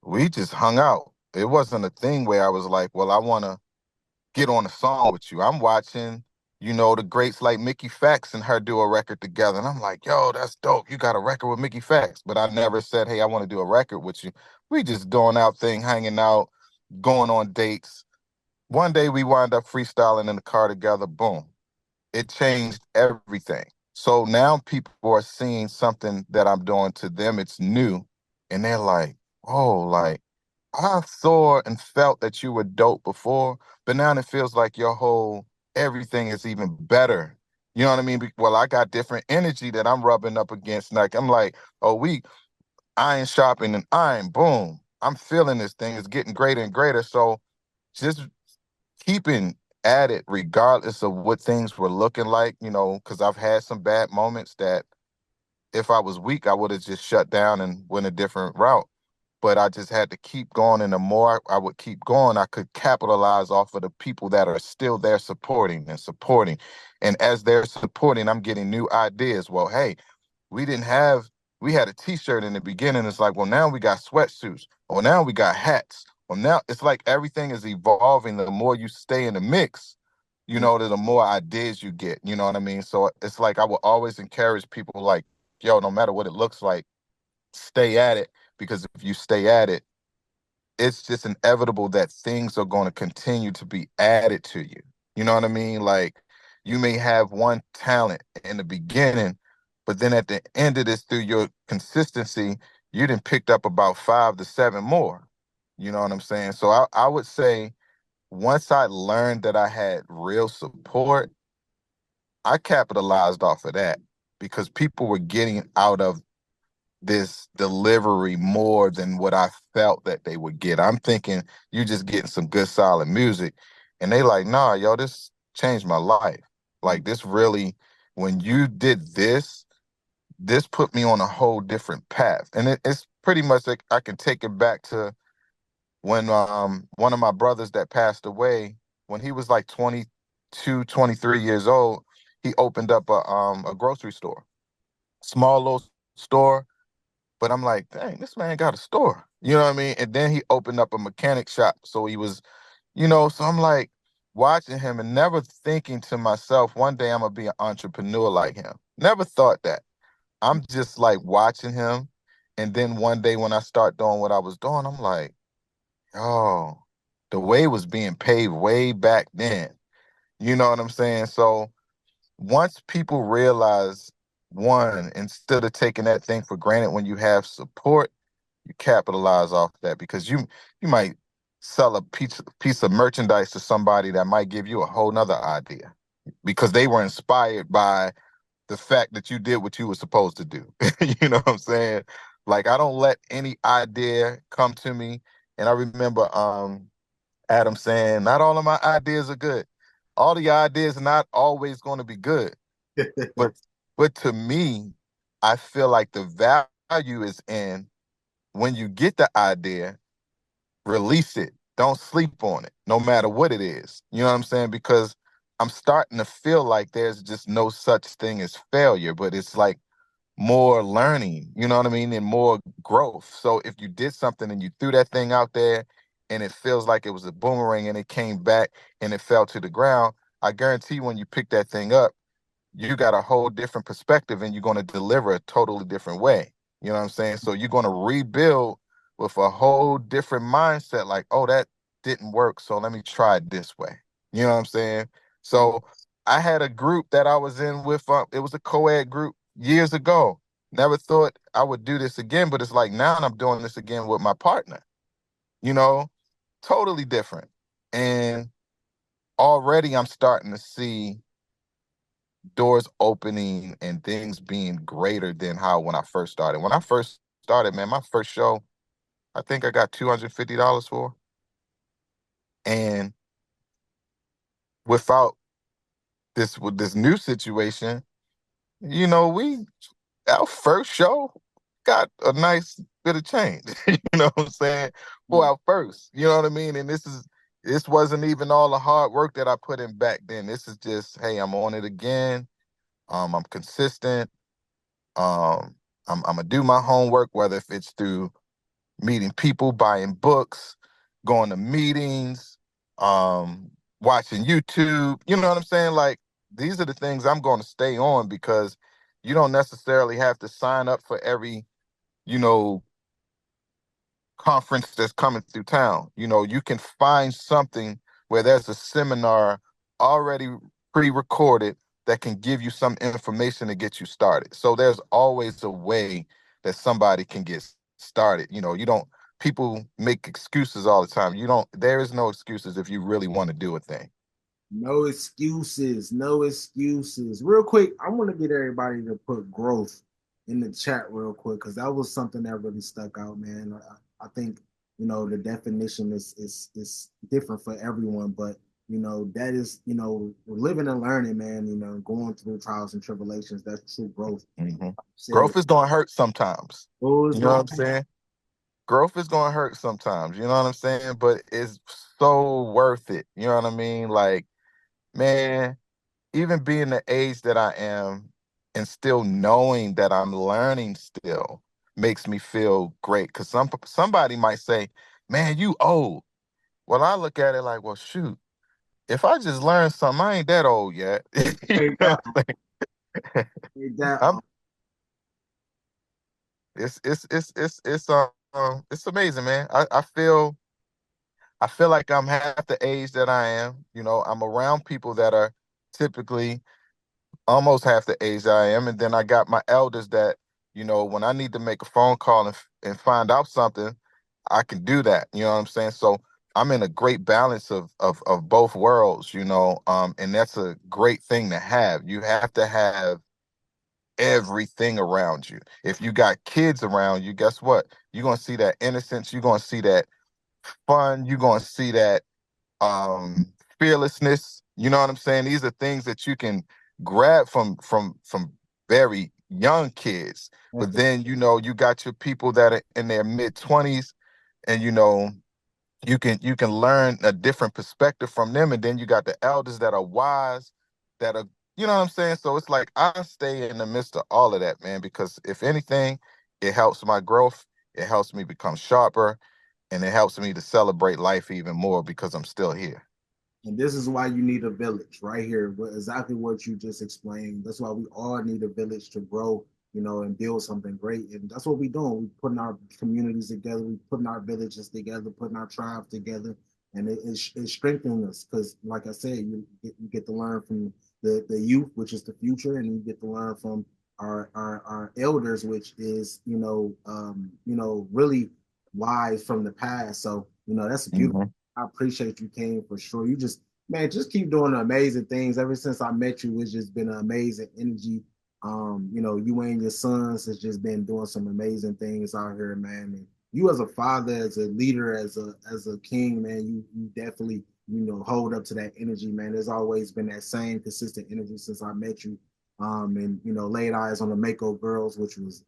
We just hung out. It wasn't a thing where I was like, well, I want to get on a song with you. I'm watching, the greats like Mickey Fax and her do a record together. And I'm like, yo, that's dope. You got a record with Mickey Fax. But I never said, hey, I want to do a record with you. We just doing our thing, hanging out, going on dates. One day we wind up freestyling in the car together. Boom. It changed everything. So now people are seeing something that I'm doing to them. It's new. And they're like, oh, like, I saw and felt that you were dope before, but now it feels like your whole everything is even better. You know what I mean? Well, I got different energy that I'm rubbing up against. Like I'm like, oh, we iron sharpening and iron, boom. I'm feeling this thing. It's getting greater and greater. So just keeping at it regardless of what things were looking like, because I've had some bad moments that if I was weak, I would have just shut down and went a different route. But I just had to keep going. And the more I would keep going, I could capitalize off of the people that are still there supporting and supporting. And as they're supporting, I'm getting new ideas. Well, hey, we had a t-shirt in the beginning. It's like, well, now we got sweatsuits. Well, now we got hats. Well, now it's like everything is evolving. The more you stay in the mix, the more ideas you get. You know what I mean? So it's like I will always encourage people like, yo, no matter what it looks like, stay at it, because if you stay at it, it's just inevitable that things are going to continue to be added to you. You know what I mean? Like you may have one talent in the beginning, but then at the end of this, through your consistency, you done picked up about 5 to 7 more. You know what I'm saying? So I would say once I learned that I had real support, I capitalized off of that because people were getting out of this delivery more than what I felt that they would get. I'm thinking you just getting some good solid music. And they like, nah, yo, this changed my life. Like this really, when you did this put me on a whole different path. And it's pretty much like I can take it back to when one of my brothers that passed away, when he was like 22, 23 years old, he opened up a grocery store, small little store. But I'm like, dang, this man got a store. You know what I mean? And then he opened up a mechanic shop. So he was, so I'm like watching him and never thinking to myself, one day I'm gonna be an entrepreneur like him. Never thought that. I'm just like watching him. And then one day when I start doing what I was doing, I'm like, oh, the way was being paved way back then. You know what I'm saying? So once people realize, one, instead of taking that thing for granted, when you have support, you capitalize off that, because you might sell a piece of merchandise to somebody that might give you a whole nother idea because they were inspired by the fact that you did what you were supposed to do. You know what I'm saying? Like, I don't let any idea come to me. And I remember Adam saying, not all of my ideas are good. All the ideas are not always going to be good. But to me, I feel like the value is in, when you get the idea, release it. Don't sleep on it, no matter what it is. You know what I'm saying? Because I'm starting to feel like there's just no such thing as failure, but it's like more learning, you know what I mean, and more growth. So if you did something and you threw that thing out there and it feels like it was a boomerang and it came back and it fell to the ground, I guarantee when you pick that thing up, you got a whole different perspective and you're going to deliver a totally different way. You know what I'm saying? So you're going to rebuild with a whole different mindset, like, oh, that didn't work, so let me try it this way. You know what I'm saying? So I had a group that I was in with, it was a co-ed group years ago. Never thought I would do this again, but it's like now I'm doing this again with my partner, you know, totally different. And already I'm starting to see doors opening and things being greater than how when I first started. When I first started, man, my first show, I think I got $250 for. And without with this new situation, we our first show got a nice bit of change. You know what I'm saying? For our first, you know what I mean? And this wasn't even all the hard work that I put in back then. This is just, hey, I'm on it again. I'm consistent. I'm gonna do my homework, whether if it's through meeting people, buying books, going to meetings, um, watching YouTube. You know what I'm saying? Like, these are the things I'm going to stay on, because you don't necessarily have to sign up for every, you know, conference that's coming through town. You can find something where there's a seminar already pre-recorded that can give you some information to get you started. So there's always a way that somebody can get started. You don't, people make excuses all the time. There is no excuses if you really want to do a thing. No excuses, no excuses. Real quick, I want to get everybody to put growth in the chat real quick, because that was something that really stuck out, man. I think the definition is different for everyone, but that is living and learning, man. Going through trials and tribulations. That's true growth. Mm-hmm. Said, Growth is going to hurt sometimes. oh, You know what I'm saying? Growth is going to hurt sometimes. You know what I'm saying? But it's so worth it. You know what I mean? Like, man, even being the age that I am and still knowing that I'm learning still makes me feel great. Because somebody might say, man, you old. Well, I look at it like, well, shoot, if I just learned something, I ain't that old yet. You know what I'm saying? It's amazing, man. I feel like I'm half the age that I am. I'm around people that are typically almost half the age I am. And then I got my elders that, when I need to make a phone call and find out something, I can do that. You know what I'm saying? So I'm in a great balance of both worlds, and that's a great thing to have. You have to have everything around you. If you got kids around you, guess what? You're going to see that innocence. You're going to see that fun. You're going to see that fearlessness. You know what I'm saying? These are things that you can grab from very young kids. But then you got your people that are in their mid-20s, and you can learn a different perspective from them. And then you got the elders that are wise, that are, you know what I'm saying? So it's like I stay in the midst of all of that, man, because if anything, it helps my growth. It helps me become sharper, and it helps me to celebrate life even more because I'm still here. And this is why you need a village right here. Exactly what you just explained. That's why we all need a village to grow, and build something great. And that's what we're doing. We're putting our communities together. We're putting our villages together, putting our tribes together. And it strengthens us because, like I said, you get to learn from the youth, which is the future, and you get to learn from our elders, which is, really wise from the past. So, that's beautiful. Mhm. I appreciate you, King, for sure. You just, man, just keep doing amazing things. Ever since I met you, it's just been an amazing energy. You and your sons has just been doing some amazing things out here, man. And you as a father, as a leader, as a king, man, you definitely, hold up to that energy, man. There's always been that same consistent energy since I met you. And laid eyes on the Mako girls, which was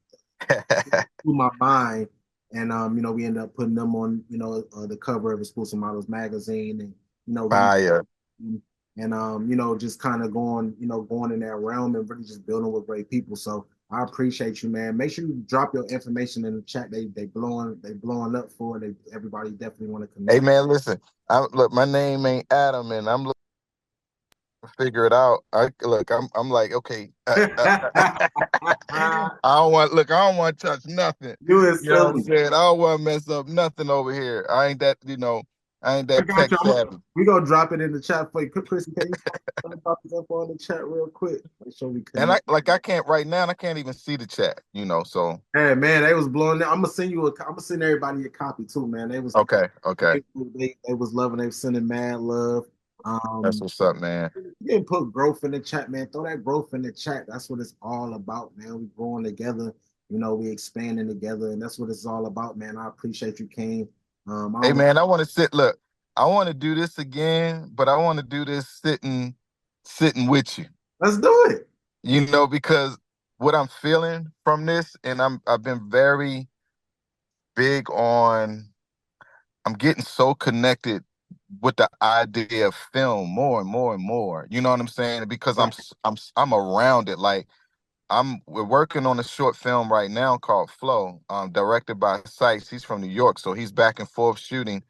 through my mind. And we ended up putting them on, the cover of Exclusive Models magazine, and we Fire. and just kind of going in that realm and really just building with great people. So I appreciate you, man. Make sure you drop your information in the chat. They blowing up for it. Everybody definitely want to Hey connect. man, listen. Look, my name ain't Adam, and I'm looking to figure it out. I'm like, okay. I don't want to touch nothing. You is You know what I'm silly. saying? I don't want to mess up nothing over here. I ain't I that got tech you. savvy. We gonna drop it in the chat for you. Chris, can you drop this info in the chat real quick? Make sure we And connect. I can't right now, and I can't even see the chat, so Hey man, they was blowing. I'm gonna send everybody a copy too, man. okay. They was loving. They was sending mad love. That's Um, what's up, man. you didn't put growth in the chat, man. Throw that growth in the chat. That's what it's all about, man. We growing together. We expanding together, and that's what it's all about, man. I appreciate you, King. I Hey don't. man, I want to do this again, but I want to do this sitting with you. Let's do it. Because what I'm feeling from this, and I've been very big on, I'm getting so connected with the idea of film more and more and more. You know what I'm saying? Because I'm around it. Like we're working on a short film right now called Flow, directed by Sykes. He's from New York, so he's back and forth shooting.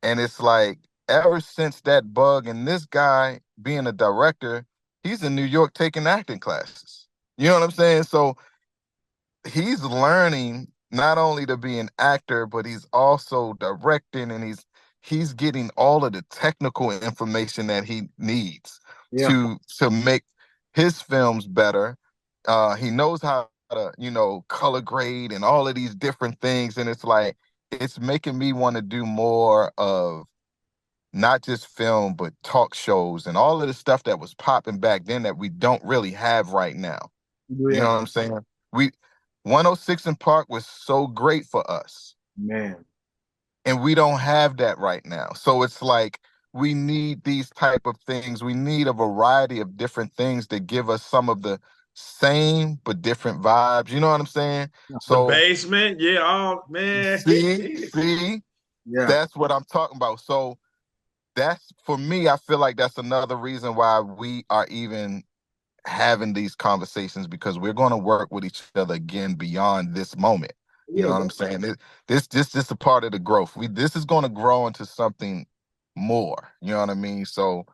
And it's like ever since that bug, and this guy being a director, he's in New York taking acting classes. You know what I'm saying? So he's learning not only to be an actor, but he's also directing, and he's getting all of the technical information that he needs Yeah, to make his films better. He knows how to, color grade and all of these different things. And it's like it's making me want to do more of not just film, but talk shows and all of the stuff that was popping back then that we don't really have right now. You yeah, know what I'm saying? We 106 in Park was so great for us, man. and we don't have that right now. So it's like we need these type of things. We need a variety of different things that give us some of the same but different vibes. You know what I'm saying? The So basement, yeah, oh man. see, Yeah, that's what I'm talking about. So that's for me, I feel like that's another reason why we are even having these conversations, because we're going to work with each other again beyond this moment. You know yeah, what I'm saying? This a part of the growth. This is going to grow into something more. You know what I mean? So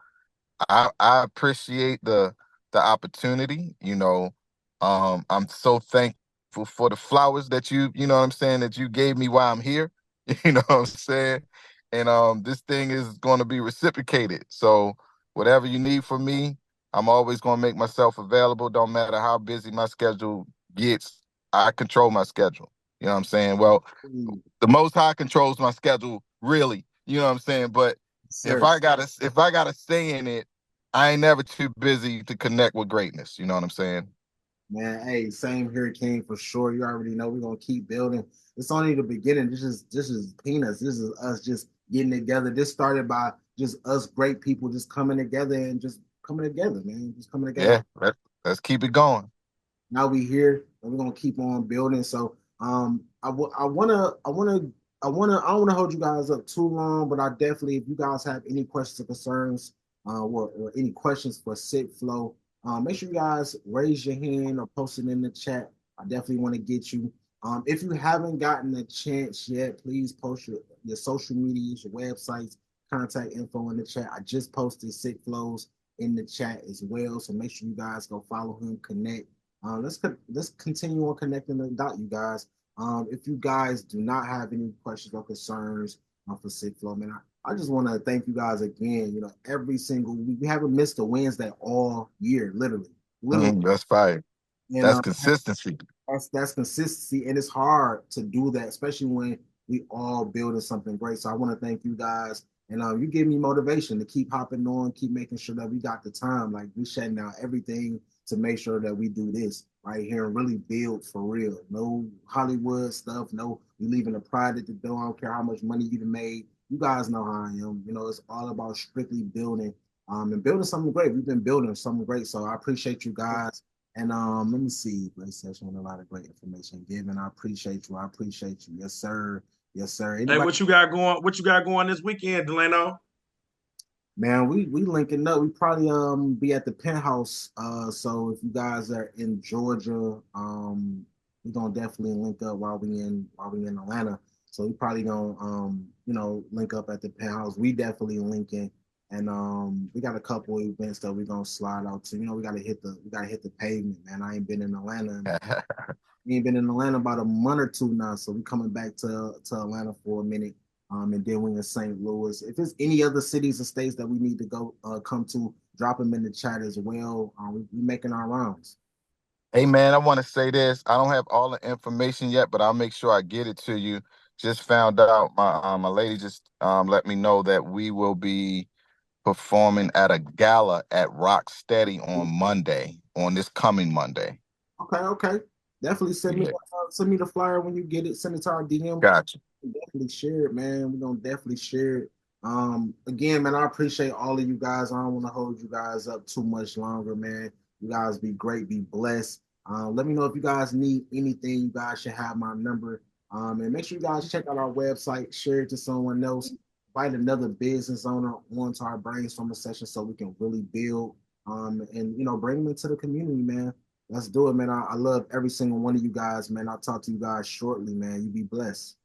I appreciate the opportunity. I'm so thankful for the flowers that you know what I'm saying, that you gave me while I'm here. You know what I'm saying? And this thing is going to be reciprocated. So whatever you need from me, I'm always going to make myself available. Don't matter how busy my schedule gets. I control my schedule. You know what I'm saying? Well, the Most High controls my schedule, really. You know what I'm saying? But sir. if I gotta say in it, I ain't never too busy to connect with greatness. You know what I'm saying? Man, hey, same here, King, for sure. You already know we're gonna keep building. It's only the beginning. This is peanuts. This is us just getting together. This started by just us great people just coming together and just coming together, man. Just coming together. Yeah, let's keep it going. Now we here and we're gonna keep on building. So I don't wanna hold you guys up too long, but I definitely, if you guys have any questions or concerns, or any questions for Sickflo, make sure you guys raise your hand or post it in the chat. I definitely want to get you. If you haven't gotten a chance yet, please post your social medias, your websites, contact info in the chat. I just posted Sickflo's in the chat as well, so make sure you guys go follow him, connect. Let's continue on connecting the dot, you guys. If you guys do not have any questions or concerns for Sickflo, man, I just want to thank you guys again. You know, every single week we haven't missed a Wednesday all year, literally. That's fine. And That's consistency. that's consistency, and it's hard to do that, especially when we all building something great. So I want to thank you guys, and you give me motivation to keep hopping on, keep making sure that we got the time. Like we shutting down everything to make sure that we do this right here and really build for real. No Hollywood stuff. No, you leaving the pride at the door. I don't care how much money you made. You guys know how I am. You know, it's all about strictly building, and building something great. We've been building something great. So I appreciate you guys. And let me see, great session with a lot of great information given. I appreciate you. I appreciate you. Yes, sir. Yes, sir. Hey, Anybody? what you got going? What you got going this weekend, Delano? Man, we linking up. We probably be at the penthouse. So if you guys are in Georgia, we're gonna definitely link up while we in Atlanta. So we probably gonna link up at the penthouse. We definitely linking, and we got a couple events that we're gonna slide out to. You know, we gotta hit the pavement, man. I ain't been in Atlanta. We ain't been in Atlanta about a month or two now, so we coming back to Atlanta for a minute. And then we in St. Louis. If there's any other cities and states that we need to go come to, drop them in the chat as well. We making our rounds. Hey man, I want to say this. I don't have all the information yet, but I'll make sure I get it to you. Just found out my lady just let me know that we will be performing at a gala at Rock Steady on this coming Monday. Okay. Definitely send me the flyer when you get it. Send it to our DM. Gotcha. Definitely share it, man. We're gonna definitely share it. Again, man, I appreciate all of you guys. I don't want to hold you guys up too much longer, man. You guys be great, be blessed. Let me know if you guys need anything. You guys should have my number. And make sure you guys check out our website, share it to someone else, invite another business owner onto our brainstorming session so we can really build and bring them into the community, man. Let's do it, man. I love every single one of you guys, man. I'll talk to you guys shortly, man. You be blessed.